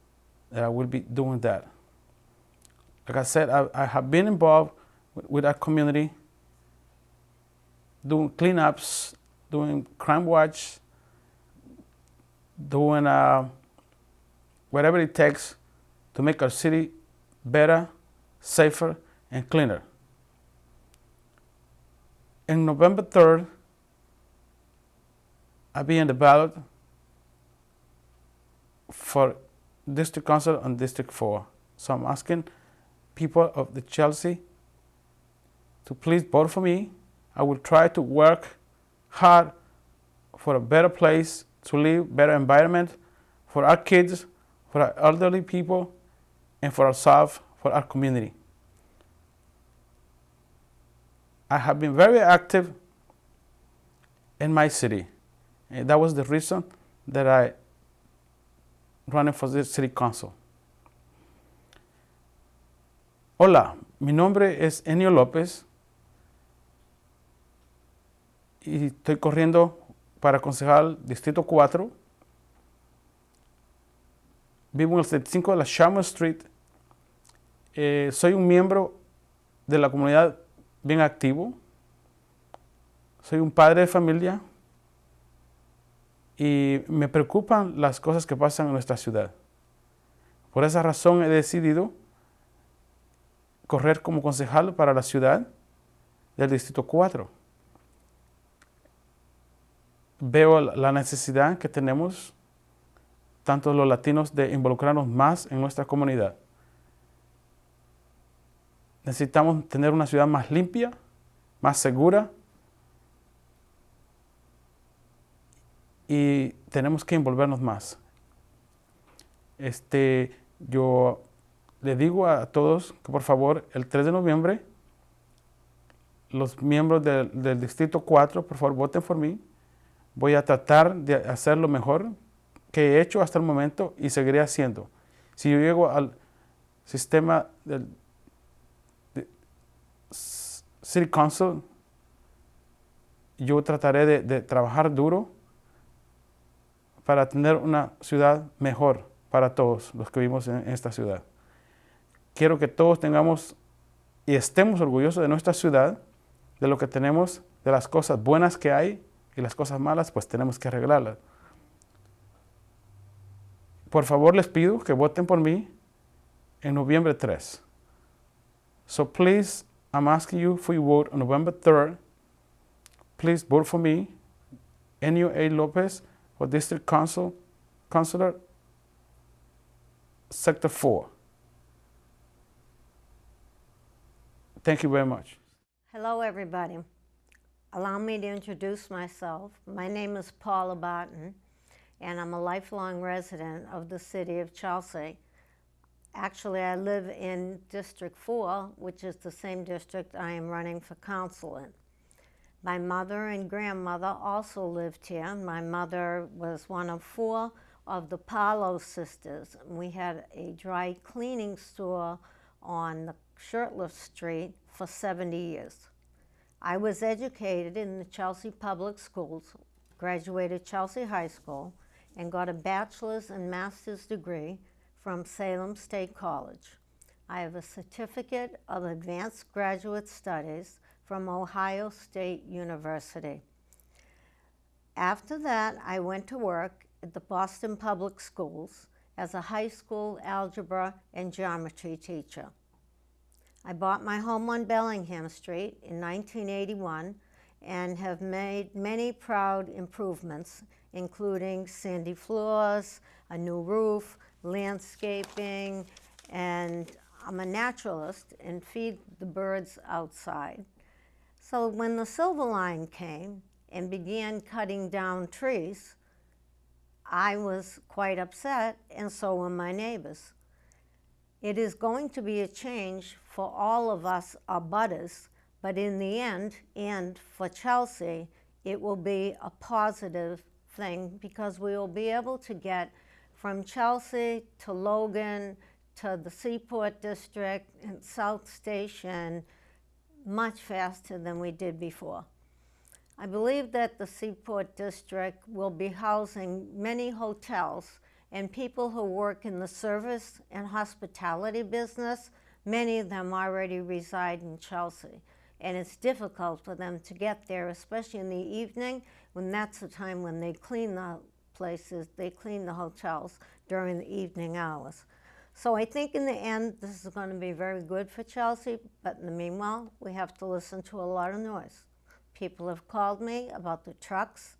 that I will be doing that. Like I said, I have been involved with our community, doing cleanups, doing crime watch, doing whatever it takes to make our city better, safer, and cleaner. In November 3rd, I'll be in the ballot for District Council on District 4. So I'm asking people of the Chelsea to please vote for me. I will try to work hard for a better place to live, better environment for our kids, for our elderly people, and for ourselves, for our community. I have been very active in my city, and that was the reason that I running for the City Council. Hola, mi nombre es Enio López y estoy corriendo para concejal Distrito 4. Vivo en el 75 de la Sharma Street. Soy un miembro de la comunidad bien activo. Soy un padre de familia y me preocupan las cosas que pasan en nuestra ciudad. Por esa razón he decidido correr como concejal para la ciudad del Distrito 4. Veo la necesidad que tenemos, tanto los latinos, de involucrarnos más en nuestra comunidad. Necesitamos tener una ciudad más limpia, más segura, y tenemos que envolvernos más. Yo le digo a todos que por favor el 3 de noviembre los miembros del Distrito 4, por favor voten por mí. Voy a tratar de hacer lo mejor que he hecho hasta el momento y seguiré haciendo. Si yo llego al sistema del City Council, yo trataré de trabajar duro para tener una ciudad mejor para todos los que vivimos en esta ciudad. Quiero que todos tengamos y estemos orgullosos de nuestra ciudad, de lo que tenemos, de las cosas buenas que hay, y las cosas malas pues tenemos que arreglarlas. Por favor les pido que voten por mí en noviembre 3. So please, I'm asking you for your vote on November 3rd. Please vote for me, Enio A. Lopez, for District Councilor, Sector 4. Thank you very much. Hello, everybody. Allow me to introduce myself. My name is Paula Barton, and I'm a lifelong resident of the city of Chelsea. Actually, I live in District 4, which is the same district I am running for council in. My mother and grandmother also lived here. My mother was one of 4 of the Paolo sisters. We had a dry cleaning store on the Shirtliff Street for 70 years. I was educated in the Chelsea Public Schools, graduated Chelsea High School, and got a bachelor's and master's degree from Salem State College. I have a certificate of advanced graduate studies from Ohio State University. After that, I went to work at the Boston Public Schools as a high school algebra and geometry teacher. I bought my home on Bellingham Street in 1981 and have made many proud improvements, including sandy floors, a new roof, landscaping, and I'm a naturalist and feed the birds outside. So when the Silver Line came and began cutting down trees, I was quite upset, and so were my neighbors. It is going to be a change for all of us abutters, but in the end, and for Chelsea, it will be a positive thing because we will be able to get from Chelsea to Logan to the Seaport District and South Station much faster than we did before. I believe that the Seaport District will be housing many hotels and people who work in the service and hospitality business. Many of them already reside in Chelsea, and it's difficult for them to get there, especially in the evening when that's the time when they clean the places, they clean the hotels during the evening hours. So I think in the end, this is going to be very good for Chelsea, but in the meanwhile, we have to listen to a lot of noise. People have called me about the trucks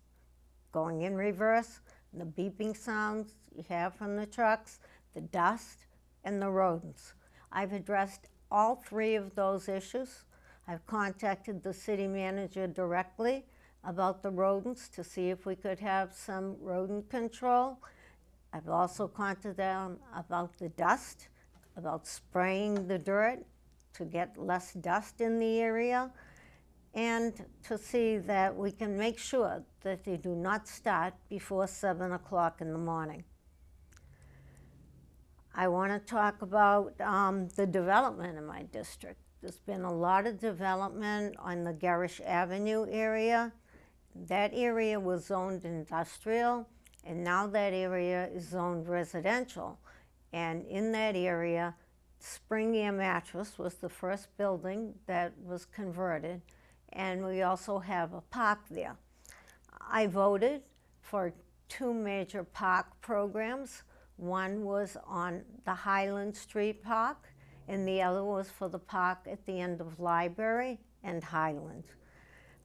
going in reverse, the beeping sounds you have from the trucks, the dust, and the rodents. I've addressed all three of those issues. I've contacted the city manager directly about the rodents to see if we could have some rodent control. I've also contacted them about the dust, about spraying the dirt to get less dust in the area, and to see that we can make sure that they do not start before 7 o'clock in the morning. I want to talk about the development in my district. There's been a lot of development on the Garish Avenue area. That area was zoned industrial, and now that area is zoned residential. And in that area, Spring Air Mattress was the first building that was converted, and we also have a park there. I voted for two major park programs. One was on the Highland Street Park, and the other was for the park at the end of Library and Highland.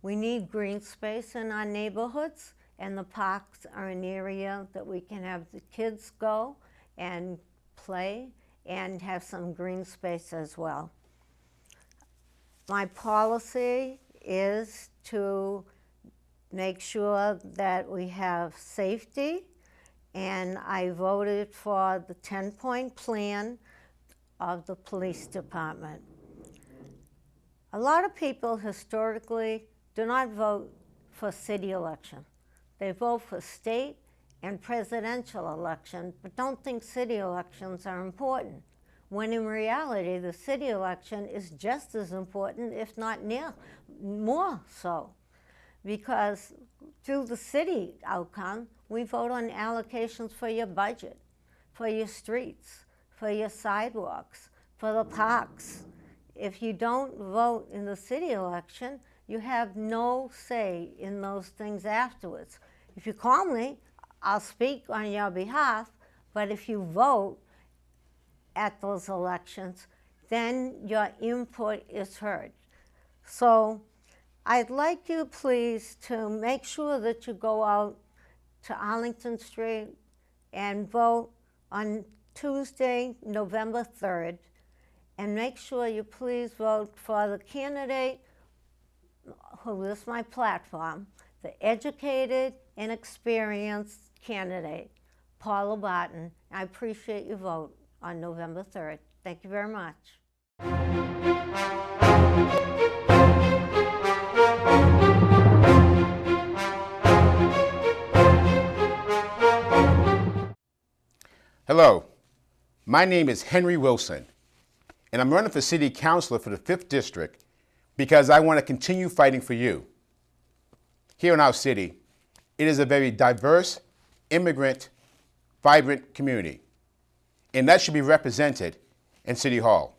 We need green space in our neighborhoods, and the parks are an area that we can have the kids go and play and have some green space as well. My policy is to make sure that we have safety, and I voted for the 10-point plan of the police department. A lot of people historically do not vote for city election. They vote for state and presidential election, but don't think city elections are important, when in reality the city election is just as important, if not more so, because through the city outcome, we vote on allocations for your budget, for your streets, for your sidewalks, for the parks. If you don't vote in the city election, you have no say in those things afterwards. If you call me, I'll speak on your behalf, but if you vote at those elections, then your input is heard. So I'd like you please to make sure that you go out to Arlington Street and vote on Tuesday, November 3rd, and make sure you please vote for the candidate who is my platform, the educated and experienced candidate, Paula Barton. I appreciate your vote on November 3rd. Thank you very much. Hello, my name is Henry Wilson, and I'm running for City Councilor for the 5th District because I want to continue fighting for you. Here in our city, it is a very diverse, immigrant, vibrant community, and that should be represented in City Hall.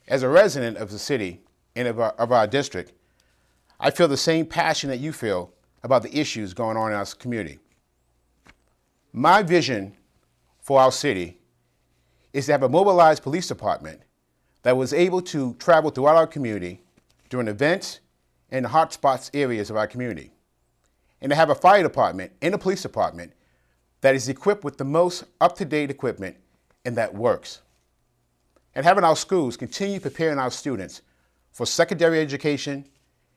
As a resident of the city and of our district, I feel the same passion that you feel about the issues going on in our community. My vision for our city is to have a mobilized police department that was able to travel throughout our community during events and hotspots areas of our community, and to have a fire department and a police department that is equipped with the most up-to-date equipment and that works. And having our schools continue preparing our students for secondary education,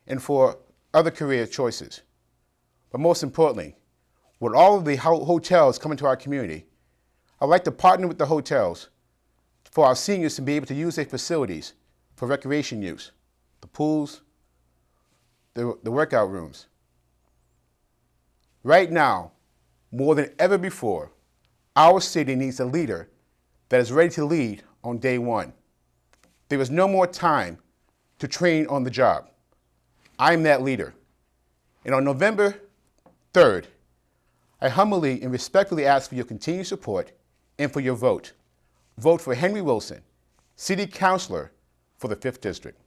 and for other career choices. But most importantly, with all of the hotels coming to our community, I'd like to partner with the hotels for our seniors to be able to use their facilities for recreation use, the pools, the workout rooms. Right now, more than ever before, our city needs a leader that is ready to lead on day one. There is no more time to train on the job. I'm that leader. And on November 3rd, I humbly and respectfully ask for your continued support and for your vote. Vote for Henry Wilson, City Councilor for the 5th District.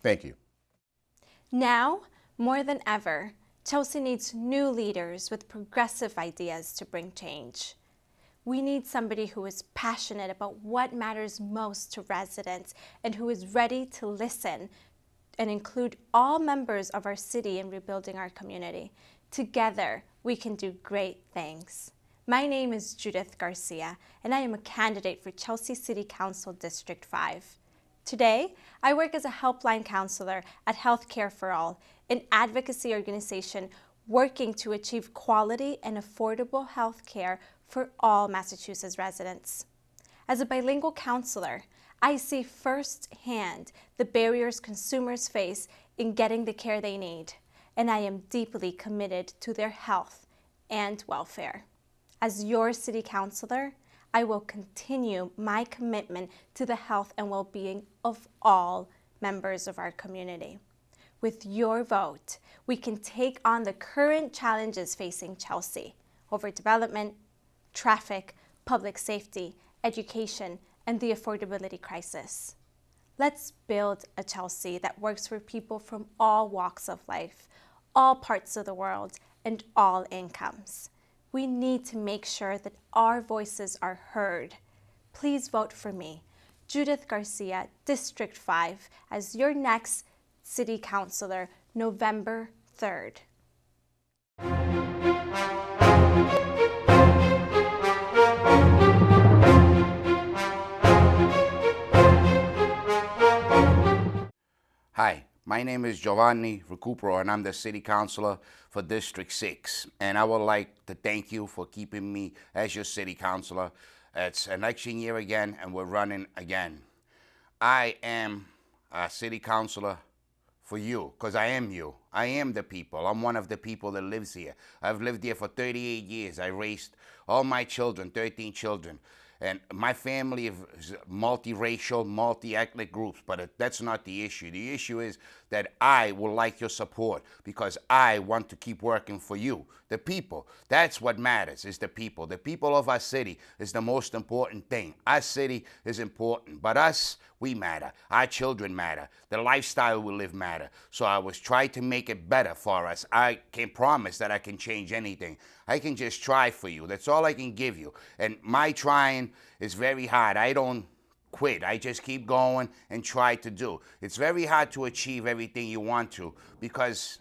Thank you. Now, more than ever, Chelsea needs new leaders with progressive ideas to bring change. We need somebody who is passionate about what matters most to residents and who is ready to listen and include all members of our city in rebuilding our community. Together, we can do great things. My name is Judith Garcia, and I am a candidate for Chelsea City Council District 5. Today, I work as a helpline counselor at Healthcare for All, an advocacy organization working to achieve quality and affordable health care for all Massachusetts residents. As a bilingual counselor, I see firsthand the barriers consumers face in getting the care they need, and I am deeply committed to their health and welfare. As your city councilor, I will continue my commitment to the health and well-being of all members of our community. With your vote, we can take on the current challenges facing Chelsea: overdevelopment, traffic, public safety, education, and the affordability crisis. Let's build a Chelsea that works for people from all walks of life, all parts of the world, and all incomes. We need to make sure that our voices are heard. Please vote for me, Judith Garcia, District 5, as your next City Councilor, November 3rd. Hi, my name is Giovanni Recupero, and I'm the City Councilor for District 6. And I would like to thank you for keeping me as your City Councilor. It's election year again, and we're running again. I am a City Councilor for you, because I am you. I am the people. I'm one of the people that lives here. I've lived here for 38 years. I raised all my children, 13 children. And my family is multiracial, multi-ethnic groups, but that's not the issue. The issue is that I would like your support because I want to keep working for you, the people. That's what matters, is the people. The people of our city is the most important thing. Our city is important, but us, we matter. Our children matter. The lifestyle we live matter. So I was trying to make it better for us. I can't promise that I can change anything. I can just try for you. That's all I can give you. And my trying is very hard. I don't quit. I just keep going and try to do. It's very hard to achieve everything you want to because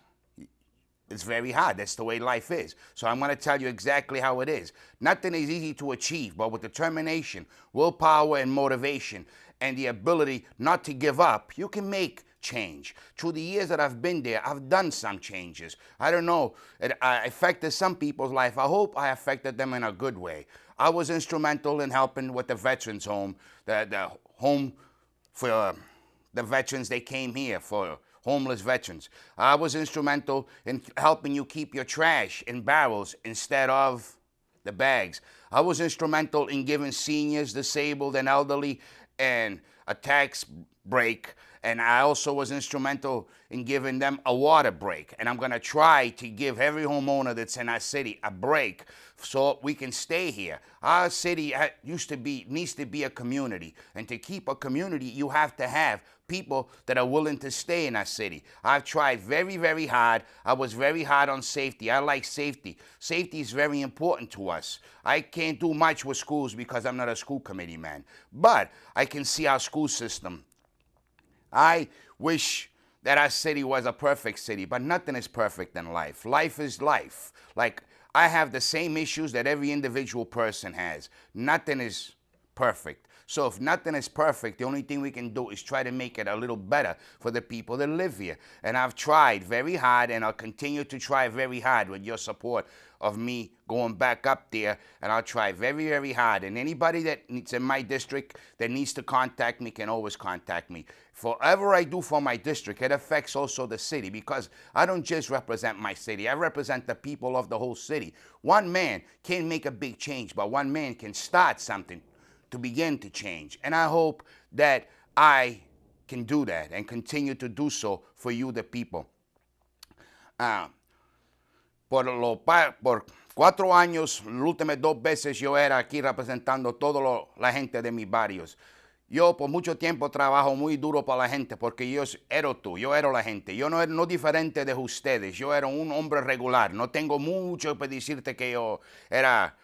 it's very hard. That's the way life is. So I'm going to tell you exactly how it is. Nothing is easy to achieve, but with determination, willpower, and motivation, and the ability not to give up, you can make change. Through the years that I've been there, I've done some changes. I don't know, I affected some people's life. I hope I affected them in a good way. I was instrumental in helping with the veterans home, the home for the veterans. They came here for homeless veterans. I was instrumental in helping you keep your trash in barrels instead of the bags. I was instrumental in giving seniors, disabled, and elderly and a tax break. And I also was instrumental in giving them a water break. And I'm going to try to give every homeowner that's in our city a break so we can stay here. Our city needs to be a community. And to keep a community, you have to have people that are willing to stay in our city. I've tried very, very hard. I was very hard on safety. I like safety. Safety is very important to us. I can't do much with schools because I'm not a school committee man. But I can see our school system. I wish that our city was a perfect city, but nothing is perfect in life. Life is life. Like, I have the same issues that every individual person has. Nothing is perfect. So if nothing is perfect, the only thing we can do is try to make it a little better for the people that live here. And I've tried very hard, and I'll continue to try very hard with your support of me going back up there, and I'll try very, very hard. And anybody that needs in my district that needs to contact me can always contact me. Whatever I do for my district, it affects also the city, because I don't just represent my city. I represent the people of the whole city. One man can't make a big change, but one man can start something to begin to change. And I hope that I can do that and continue to do so for you, the people. Por 4 años, las últimas 2 veces yo era aquí representando toda la gente de mis barrios. Yo por mucho tiempo trabajo muy duro para la gente, porque yo era la gente. Yo no diferente de ustedes, yo era un hombre regular. No tengo mucho para decirte que yo era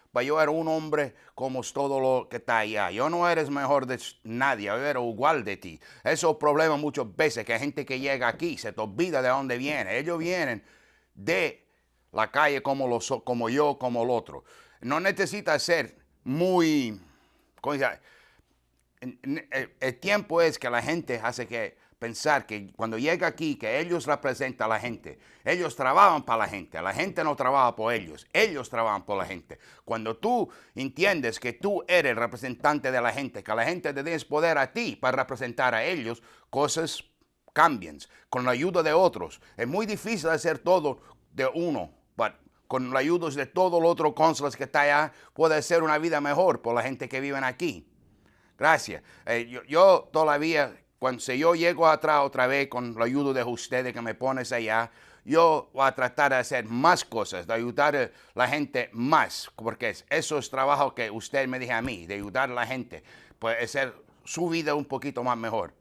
un hombre como todo lo que está allá. Yo no eres mejor de nadie, yo era igual de ti. Eso es el problema muchas veces, que hay gente que llega aquí se te olvida de dónde viene. Ellos vienen de la calle como yo, como el otro. No necesita ser muy... El tiempo es que la gente hace que pensar que cuando llega aquí, que ellos representan a la gente. Ellos trabajan para la gente no trabaja por ellos trabajan por la gente. Cuando tú entiendes que tú eres el representante de la gente, que la gente te des poder a ti para representar a ellos, cosas cambian con la ayuda de otros. Es muy difícil hacer todo de uno, pero con la ayuda de todos los otros cónsules que está allá, puede ser una vida mejor por la gente que vive aquí. Gracias. Yo todavía, cuando yo llego atrás otra vez con la ayuda de ustedes que me pones allá, yo voy a tratar de hacer más cosas, de ayudar a la gente más, porque eso es trabajo que usted me dijo a mí, de ayudar a la gente, pues hacer su vida un poquito más mejor.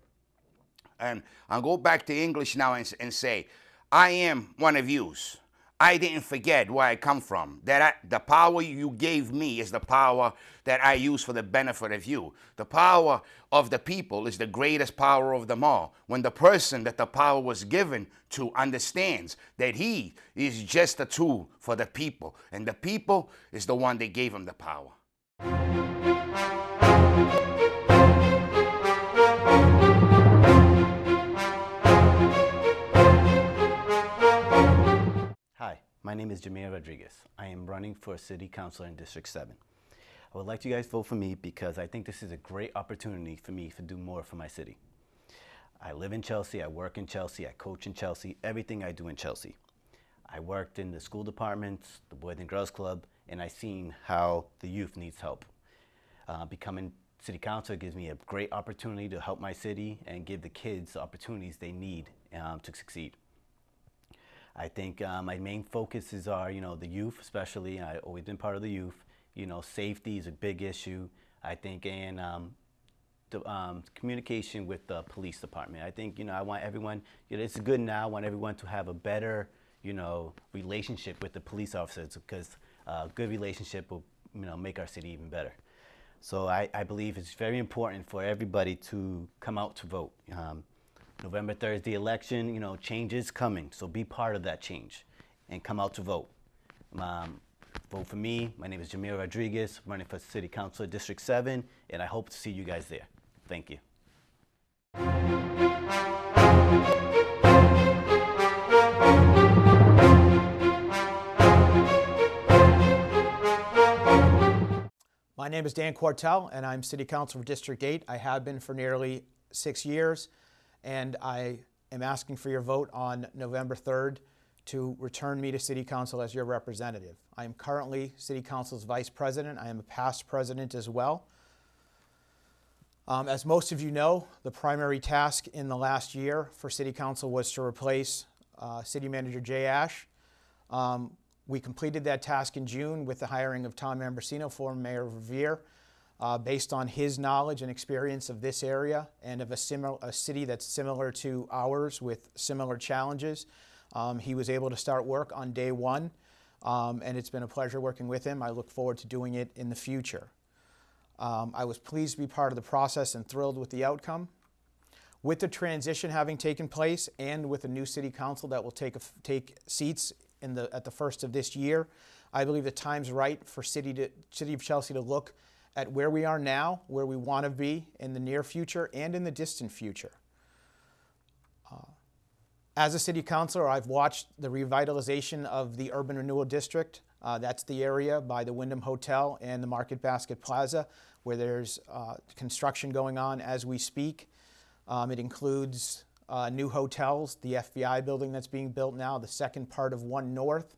And I'll go back to English now and say, I am one of yous. I didn't forget where I come from. The power you gave me is the power that I use for the benefit of you. The power of the people is the greatest power of them all. When the person that the power was given to understands that he is just a tool for the people, and the people is the one that gave him the power. Hi, my name is Jamir Rodriguez. I am running for City Councilor in District 7. I would like you guys to vote for me because I think this is a great opportunity for me to do more for my city. I live in Chelsea, I work in Chelsea, I coach in Chelsea, everything I do in Chelsea. I worked in the school departments, the Boys and Girls Club, and I've seen how the youth needs help. Becoming City Councilor gives me a great opportunity to help my city and give the kids the opportunities they need to succeed. I think my main focuses are, the youth especially. I've always been part of the youth. Safety is a big issue. I think, and the communication with the police department. I think, I want everyone, it's good now, I want everyone to have a better, relationship with the police officers, because a good relationship will, make our city even better. So I believe it's very important for everybody to come out to vote. November 3rd is the election, change is coming, so be part of that change and come out to vote. Vote for me. My name is Jamir Rodriguez, running for City Council District 7, and I hope to see you guys there. Thank you. My name is Dan Quartel, and I'm City Councilor for District 8. I have been for nearly 6 years. And I am asking for your vote on November 3rd to return me to City Council as your representative. I am currently City Council's Vice President. I am a past president as well. As most of you know, the primary task in the last year for City Council was to replace City Manager Jay Ash. We completed that task in June with the hiring of Tom Ambrosino, former Mayor of Revere. Based on his knowledge and experience of this area and of a city that's similar to ours with similar challenges. He was able to start work on day one, and it's been a pleasure working with him. I look forward to doing it in the future. I was pleased to be part of the process and thrilled with the outcome. With the transition having taken place and with a new city council that will take seats at the first of this year, I believe the time's right for City of Chelsea to look at where we are now, where we want to be in the near future and in the distant future. As a city councilor, I've watched the revitalization of the Urban Renewal District. That's the area by the Wyndham Hotel and the Market Basket Plaza, where there's construction going on as we speak. It includes new hotels, the FBI building that's being built now, the second part of One North.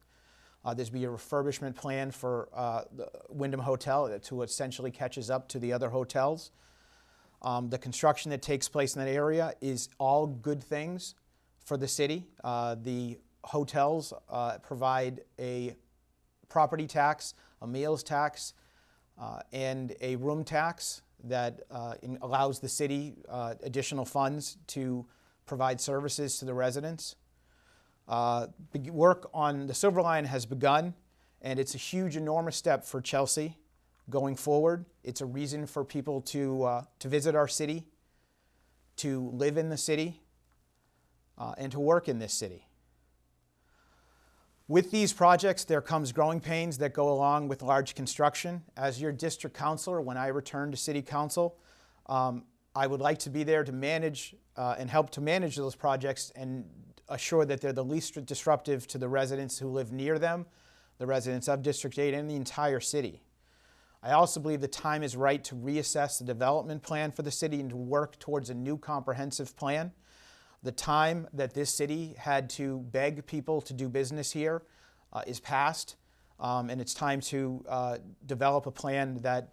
There's be a refurbishment plan for the Wyndham Hotel to essentially catches up to the other hotels. The construction that takes place in that area is all good things for the city. The hotels provide a property tax, a meals tax, and a room tax that allows the city additional funds to provide services to the residents. Work on the Silver Line has begun, and it's a huge, enormous step for Chelsea going forward. It's a reason for people to visit our city, to live in the city, and to work in this city. With these projects, there comes growing pains that go along with large construction. As your district councilor, when I return to city council, I would like to be there to manage and help to manage those projects and assure that they're the least disruptive to the residents who live near them, the residents of District 8, and the entire city. I also believe the time is right to reassess the development plan for the city and to work towards a new comprehensive plan. The time that this city had to beg people to do business here is past, and it's time to develop a plan that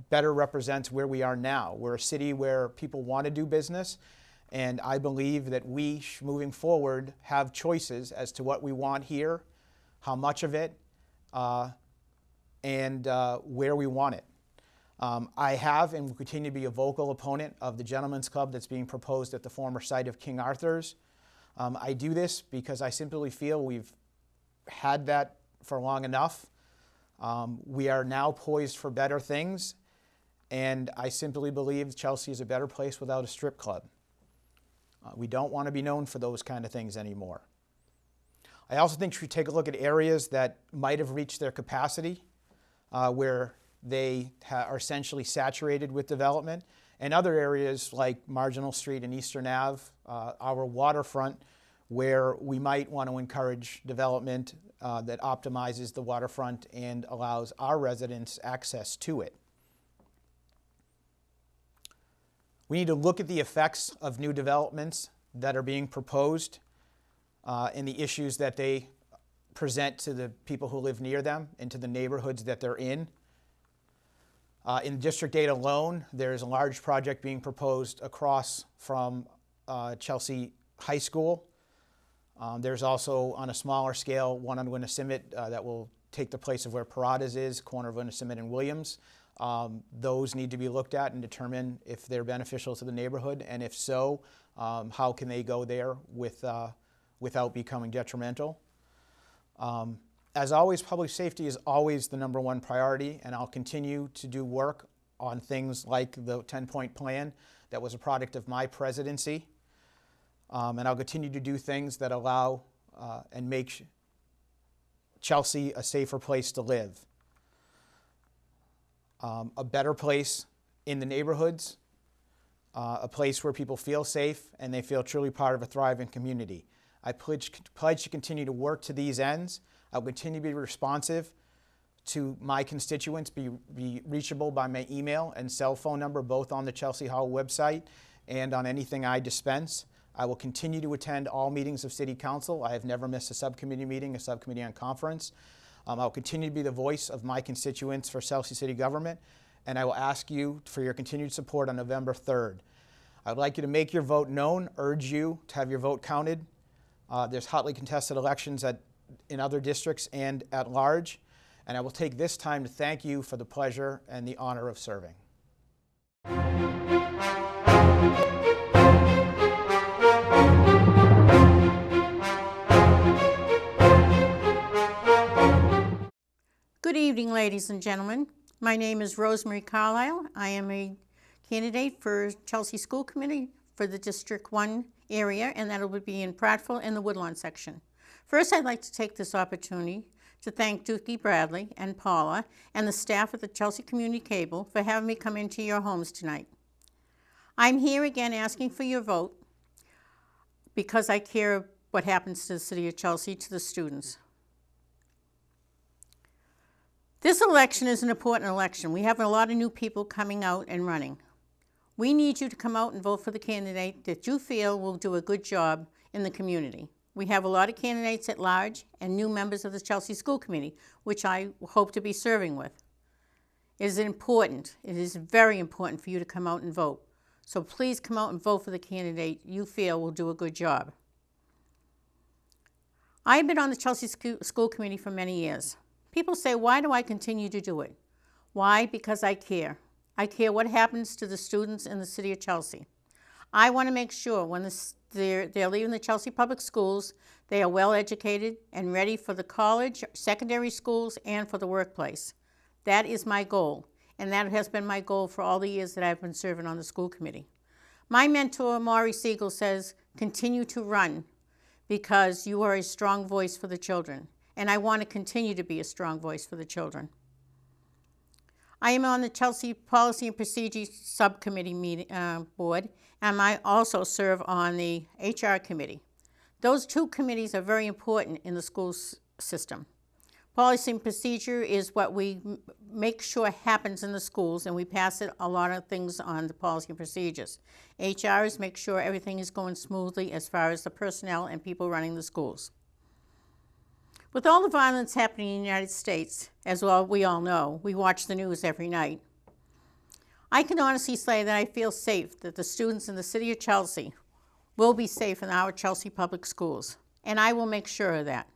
better represents where we are now. We're a city where people want to do business, and I believe that we, moving forward, have choices as to what we want here, how much of it, and where we want it. I have and will continue to be a vocal opponent of the Gentlemen's Club that's being proposed at the former site of King Arthur's. I do this because I simply feel we've had that for long enough. We are now poised for better things, and I simply believe Chelsea is a better place without a strip club. We don't want to be known for those kind of things anymore. I also think we should take a look at areas that might have reached their capacity, where they are essentially saturated with development, and other areas like Marginal Street and Eastern Ave, our waterfront, where we might want to encourage development that optimizes the waterfront and allows our residents access to it. We need to look at the effects of new developments that are being proposed and the issues that they present to the people who live near them and to the neighborhoods that they're in. In District 8 alone, there's a large project being proposed across from Chelsea High School. There's also, on a smaller scale, one on Winnacimmet that will take the place of where Parada's is, corner of Winnacimmet and Williams. Those need to be looked at and determine if they're beneficial to the neighborhood, and if so, how can they go there without becoming detrimental. As always, public safety is always the #1 priority, and I'll continue to do work on things like the 10-point plan that was a product of my presidency. And I'll continue to do things that allow and make Chelsea a safer place to live. A better place in the neighborhoods, a place where people feel safe and they feel truly part of a thriving community. I pledge to continue to work to these ends. I'll continue to be responsive to my constituents, be reachable by my email and cell phone number, both on the Chelsea Hall website and on anything I dispense. I will continue to attend all meetings of City Council. I have never missed a subcommittee meeting, a subcommittee on conference. I'll continue to be the voice of my constituents for Chelsea City government, and I will ask you for your continued support on November 3rd. I would like you to make your vote known, urge you to have your vote counted. There's hotly contested elections in other districts and at large, and I will take this time to thank you for the pleasure and the honor of serving. Good evening, ladies and gentlemen. My name is Rosemary Carlisle. I am a candidate for Chelsea School Committee for the District 1 area, and that would be in Prattville and the Woodlawn section. First, I'd like to take this opportunity to thank Dookie Bradley and Paula and the staff at the Chelsea Community Cable for having me come into your homes tonight. I'm here again asking for your vote because I care what happens to the city of Chelsea, to the students. This election is an important election. We have a lot of new people coming out and running. We need you to come out and vote for the candidate that you feel will do a good job in the community. We have a lot of candidates at large and new members of the Chelsea School Committee, which I hope to be serving with. It is important, it is very important for you to come out and vote. So please come out and vote for the candidate you feel will do a good job. I've been on the Chelsea School Committee for many years. People say, why do I continue to do it? Why? Because I care. I care what happens to the students in the city of Chelsea. I want to make sure when they're leaving the Chelsea Public Schools, they are well educated and ready for the college, secondary schools, and for the workplace. That is my goal, and that has been my goal for all the years that I've been serving on the school committee. My mentor, Maury Siegel, says, continue to run because you are a strong voice for the children, and I want to continue to be a strong voice for the children. I am on the Chelsea Policy and Procedure Subcommittee board, and I also serve on the HR committee. Those two committees are very important in the school system. Policy and procedure is what we make sure happens in the schools, and we pass it a lot of things on the policy and procedures. HR is make sure everything is going smoothly as far as the personnel and people running the schools. With all the violence happening in the United States, as well we all know, we watch the news every night, I can honestly say that I feel safe that the students in the city of Chelsea will be safe in our Chelsea Public Schools, and I will make sure of that.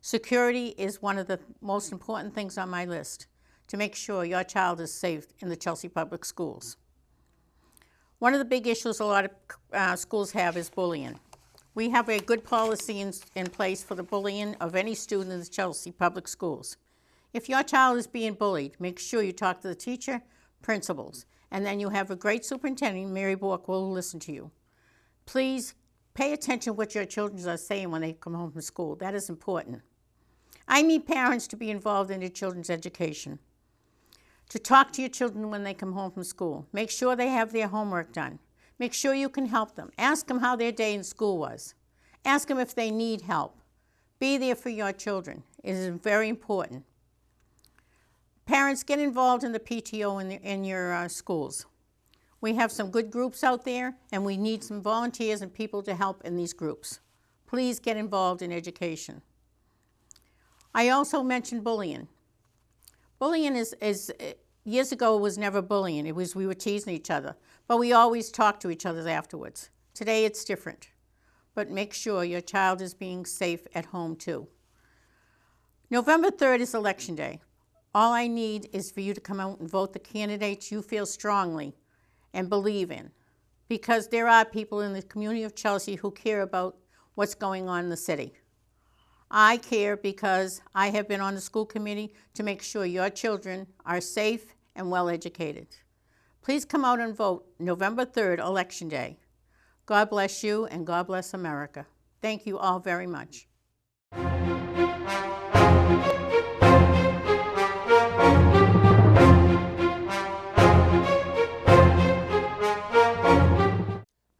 Security is one of the most important things on my list, to make sure your child is safe in the Chelsea Public Schools. One of the big issues a lot of schools have is bullying. We have a good policy in place for the bullying of any student in the Chelsea Public Schools. If your child is being bullied, make sure you talk to the teacher, principals, and then you have a great superintendent, Mary Bork, will listen to you. Please pay attention to what your children are saying when they come home from school. That is important. I need parents to be involved in their children's education, to talk to your children when they come home from school. Make sure they have their homework done. Make sure you can help them. Ask them how their day in school was. Ask them if they need help. Be there for your children. It is very important. Parents, get involved in the PTO in your schools. We have some good groups out there, and we need some volunteers and people to help in these groups. Please get involved in education. I also mentioned bullying. Bullying is years ago, it was never bullying. It was we were teasing each other, but we always talked to each other afterwards. Today, it's different. But make sure your child is being safe at home, too. November 3rd is Election Day. All I need is for you to come out and vote the candidates you feel strongly and believe in, because there are people in the community of Chelsea who care about what's going on in the city. I care because I have been on the school committee to make sure your children are safe and well educated. Please come out and vote November 3rd, Election Day. God bless you and God bless America. Thank you all very much.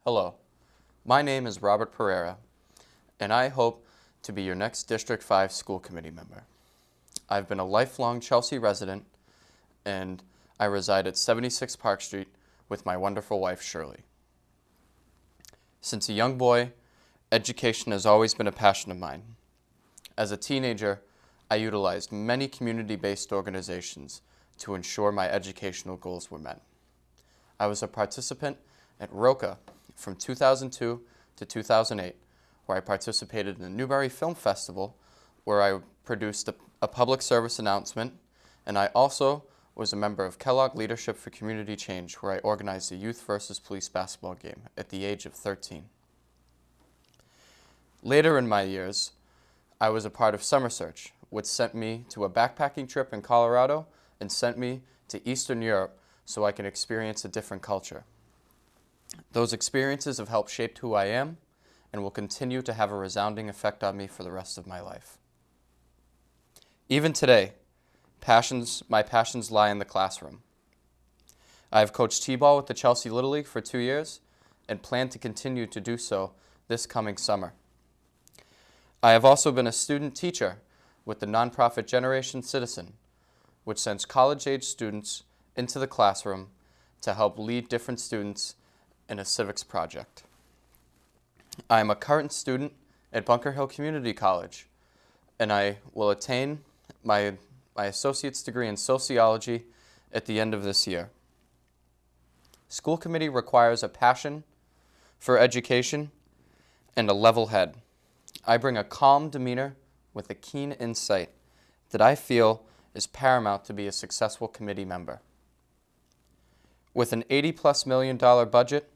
Hello, my name is Robert Pereira, and I hope to be your next District 5 School Committee member. I've been a lifelong Chelsea resident, and I reside at 76 Park Street with my wonderful wife, Shirley. Since a young boy, education has always been a passion of mine. As a teenager, I utilized many community-based organizations to ensure my educational goals were met. I was a participant at ROCA from 2002 to 2008, where I participated in the Newbury Film Festival, where I produced a public service announcement, and I also was a member of Kellogg Leadership for Community Change, where I organized a youth versus police basketball game at the age of 13. Later in my years, I was a part of Summer Search, which sent me to a backpacking trip in Colorado and sent me to Eastern Europe so I can experience a different culture. Those experiences have helped shape who I am and will continue to have a resounding effect on me for the rest of my life. Even today, my passions lie in the classroom. I have coached T-ball with the Chelsea Little League for 2 years and plan to continue to do so this coming summer. I have also been a student teacher with the nonprofit Generation Citizen, which sends college-age students into the classroom to help lead different students in a civics project. I am a current student at Bunker Hill Community College, and I will attain my associate's degree in sociology at the end of this year. School committee requires a passion for education and a level head. I bring a calm demeanor with a keen insight that I feel is paramount to be a successful committee member. With an $80+ million budget,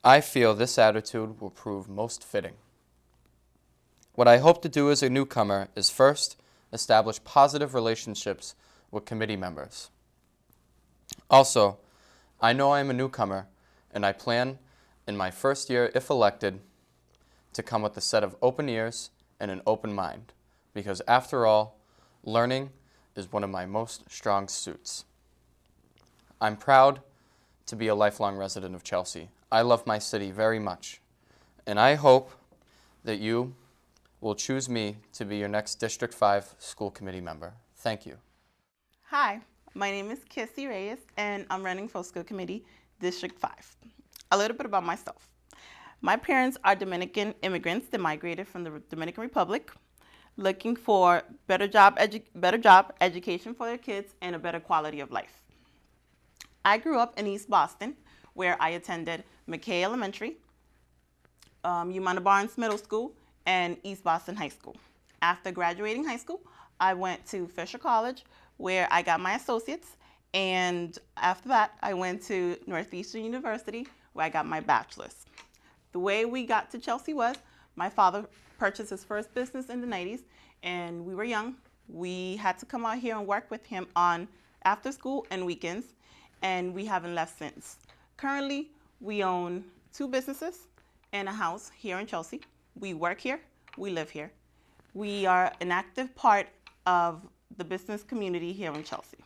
I feel this attitude will prove most fitting. What I hope to do as a newcomer is first, establish positive relationships with committee members. Also, I know I am a newcomer, and I plan in my first year, if elected, to come with a set of open ears and an open mind, because after all, learning is one of my most strong suits. I'm proud to be a lifelong resident of Chelsea. I love my city very much, and I hope that you will choose me to be your next District 5 school committee member. Thank you. Hi, my name is Kissy Reyes, and I'm running for School Committee District 5. A little bit about myself. My parents are Dominican immigrants that migrated from the Dominican Republic, looking for better job, education for their kids, and a better quality of life. I grew up in East Boston, where I attended McKay Elementary, Umana Barnes Middle School, and East Boston High School. After graduating high school, I went to Fisher College, where I got my associates, and after that, I went to Northeastern University, where I got my bachelor's. The way we got to Chelsea was my father purchased his first business in the 90s, and we were young. We had to come out here and work with him on after school and weekends, and we haven't left since. Currently, we own 2 businesses and a house here in Chelsea. We work here, we live here. We are an active part of the business community here in Chelsea.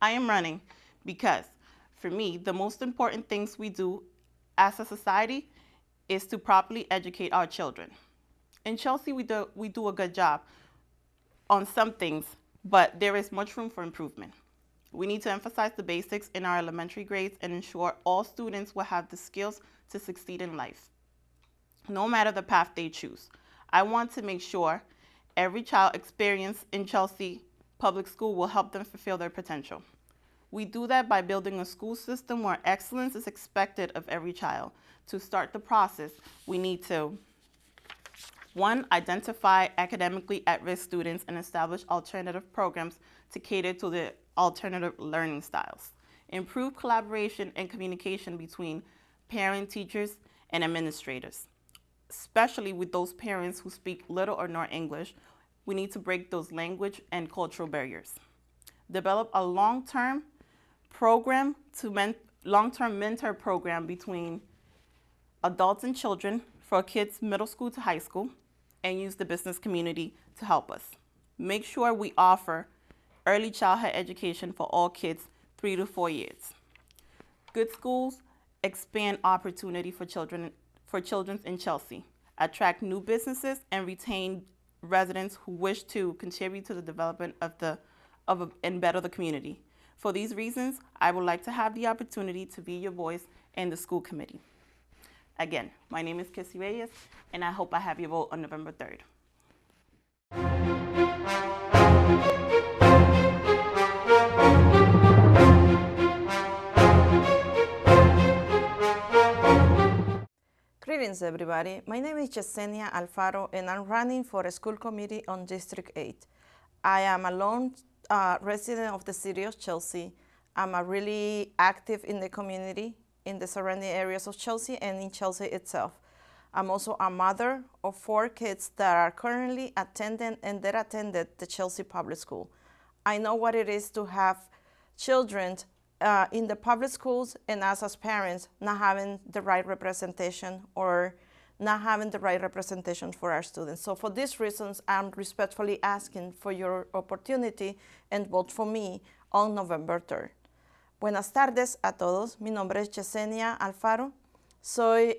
I am running because, for me, the most important things we do as a society is to properly educate our children. In Chelsea, we do a good job on some things, but there is much room for improvement. We need to emphasize the basics in our elementary grades and ensure all students will have the skills to succeed in life, no matter the path they choose. I want to make sure every child experience in Chelsea Public School will help them fulfill their potential. We do that by building a school system where excellence is expected of every child. To start the process, we need to, 1, identify academically at-risk students and establish alternative programs to cater to the alternative learning styles. Improve collaboration and communication between parents, teachers, and administrators, especially with those parents who speak little or no English. We need to break those language and cultural barriers. Develop a long-term mentor program between adults and children for kids middle school to high school, and use the business community to help us. Make sure we offer early childhood education for all kids 3 to 4 years. Good schools expand opportunity for children in Chelsea, attract new businesses, and retain residents who wish to contribute to the development and better the community. For these reasons, I would like to have the opportunity to be your voice in the school committee. Again, my name is Kissy Reyes, and I hope I have your vote on November 3rd. Greetings, everybody. My name is Yesenia Alfaro, and I'm running for a school committee on District 8. I am a lone resident of the city of Chelsea. I'm really active in the community, in the surrounding areas of Chelsea and in Chelsea itself. I'm also a mother of 4 kids that are currently attending and that attended the Chelsea Public School. I know what it is to have children in the public schools and us as parents not having the right representation or not having the right representation for our students. So for these reasons, I'm respectfully asking for your opportunity and vote for me on November 3rd. Buenas tardes a todos. Mi nombre es Yesenia Alfaro. Soy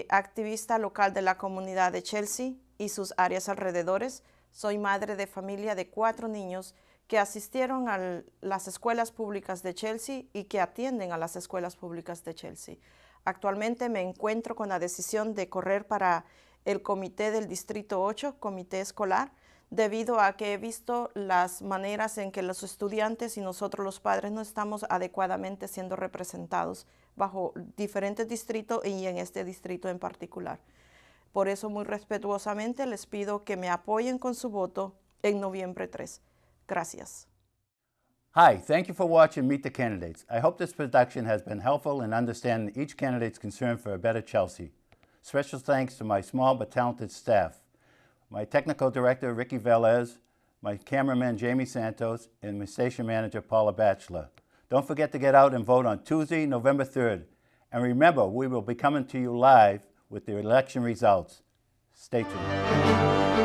activista local de la comunidad de Chelsea y sus áreas alrededores. Soy madre de familia de 4 niños que asistieron a las escuelas públicas de Chelsea y que atienden a las escuelas públicas de Chelsea. Actualmente me encuentro con la decisión de correr para el comité del Distrito 8, comité escolar, debido a que he visto las maneras en que los estudiantes y nosotros los padres no estamos adecuadamente siendo representados bajo diferentes distritos y en este distrito en particular. Por eso, muy respetuosamente, les pido que me apoyen con su voto en noviembre 3. Gracias. Hi, thank you for watching Meet the Candidates. I hope this production has been helpful in understanding each candidate's concern for a better Chelsea. Special thanks to my small but talented staff, my technical director, Ricky Velez, my cameraman, Jamie Santos, and my station manager, Paula Batchelor. Don't forget to get out and vote on Tuesday, November 3rd. And remember, we will be coming to you live with the election results. Stay tuned.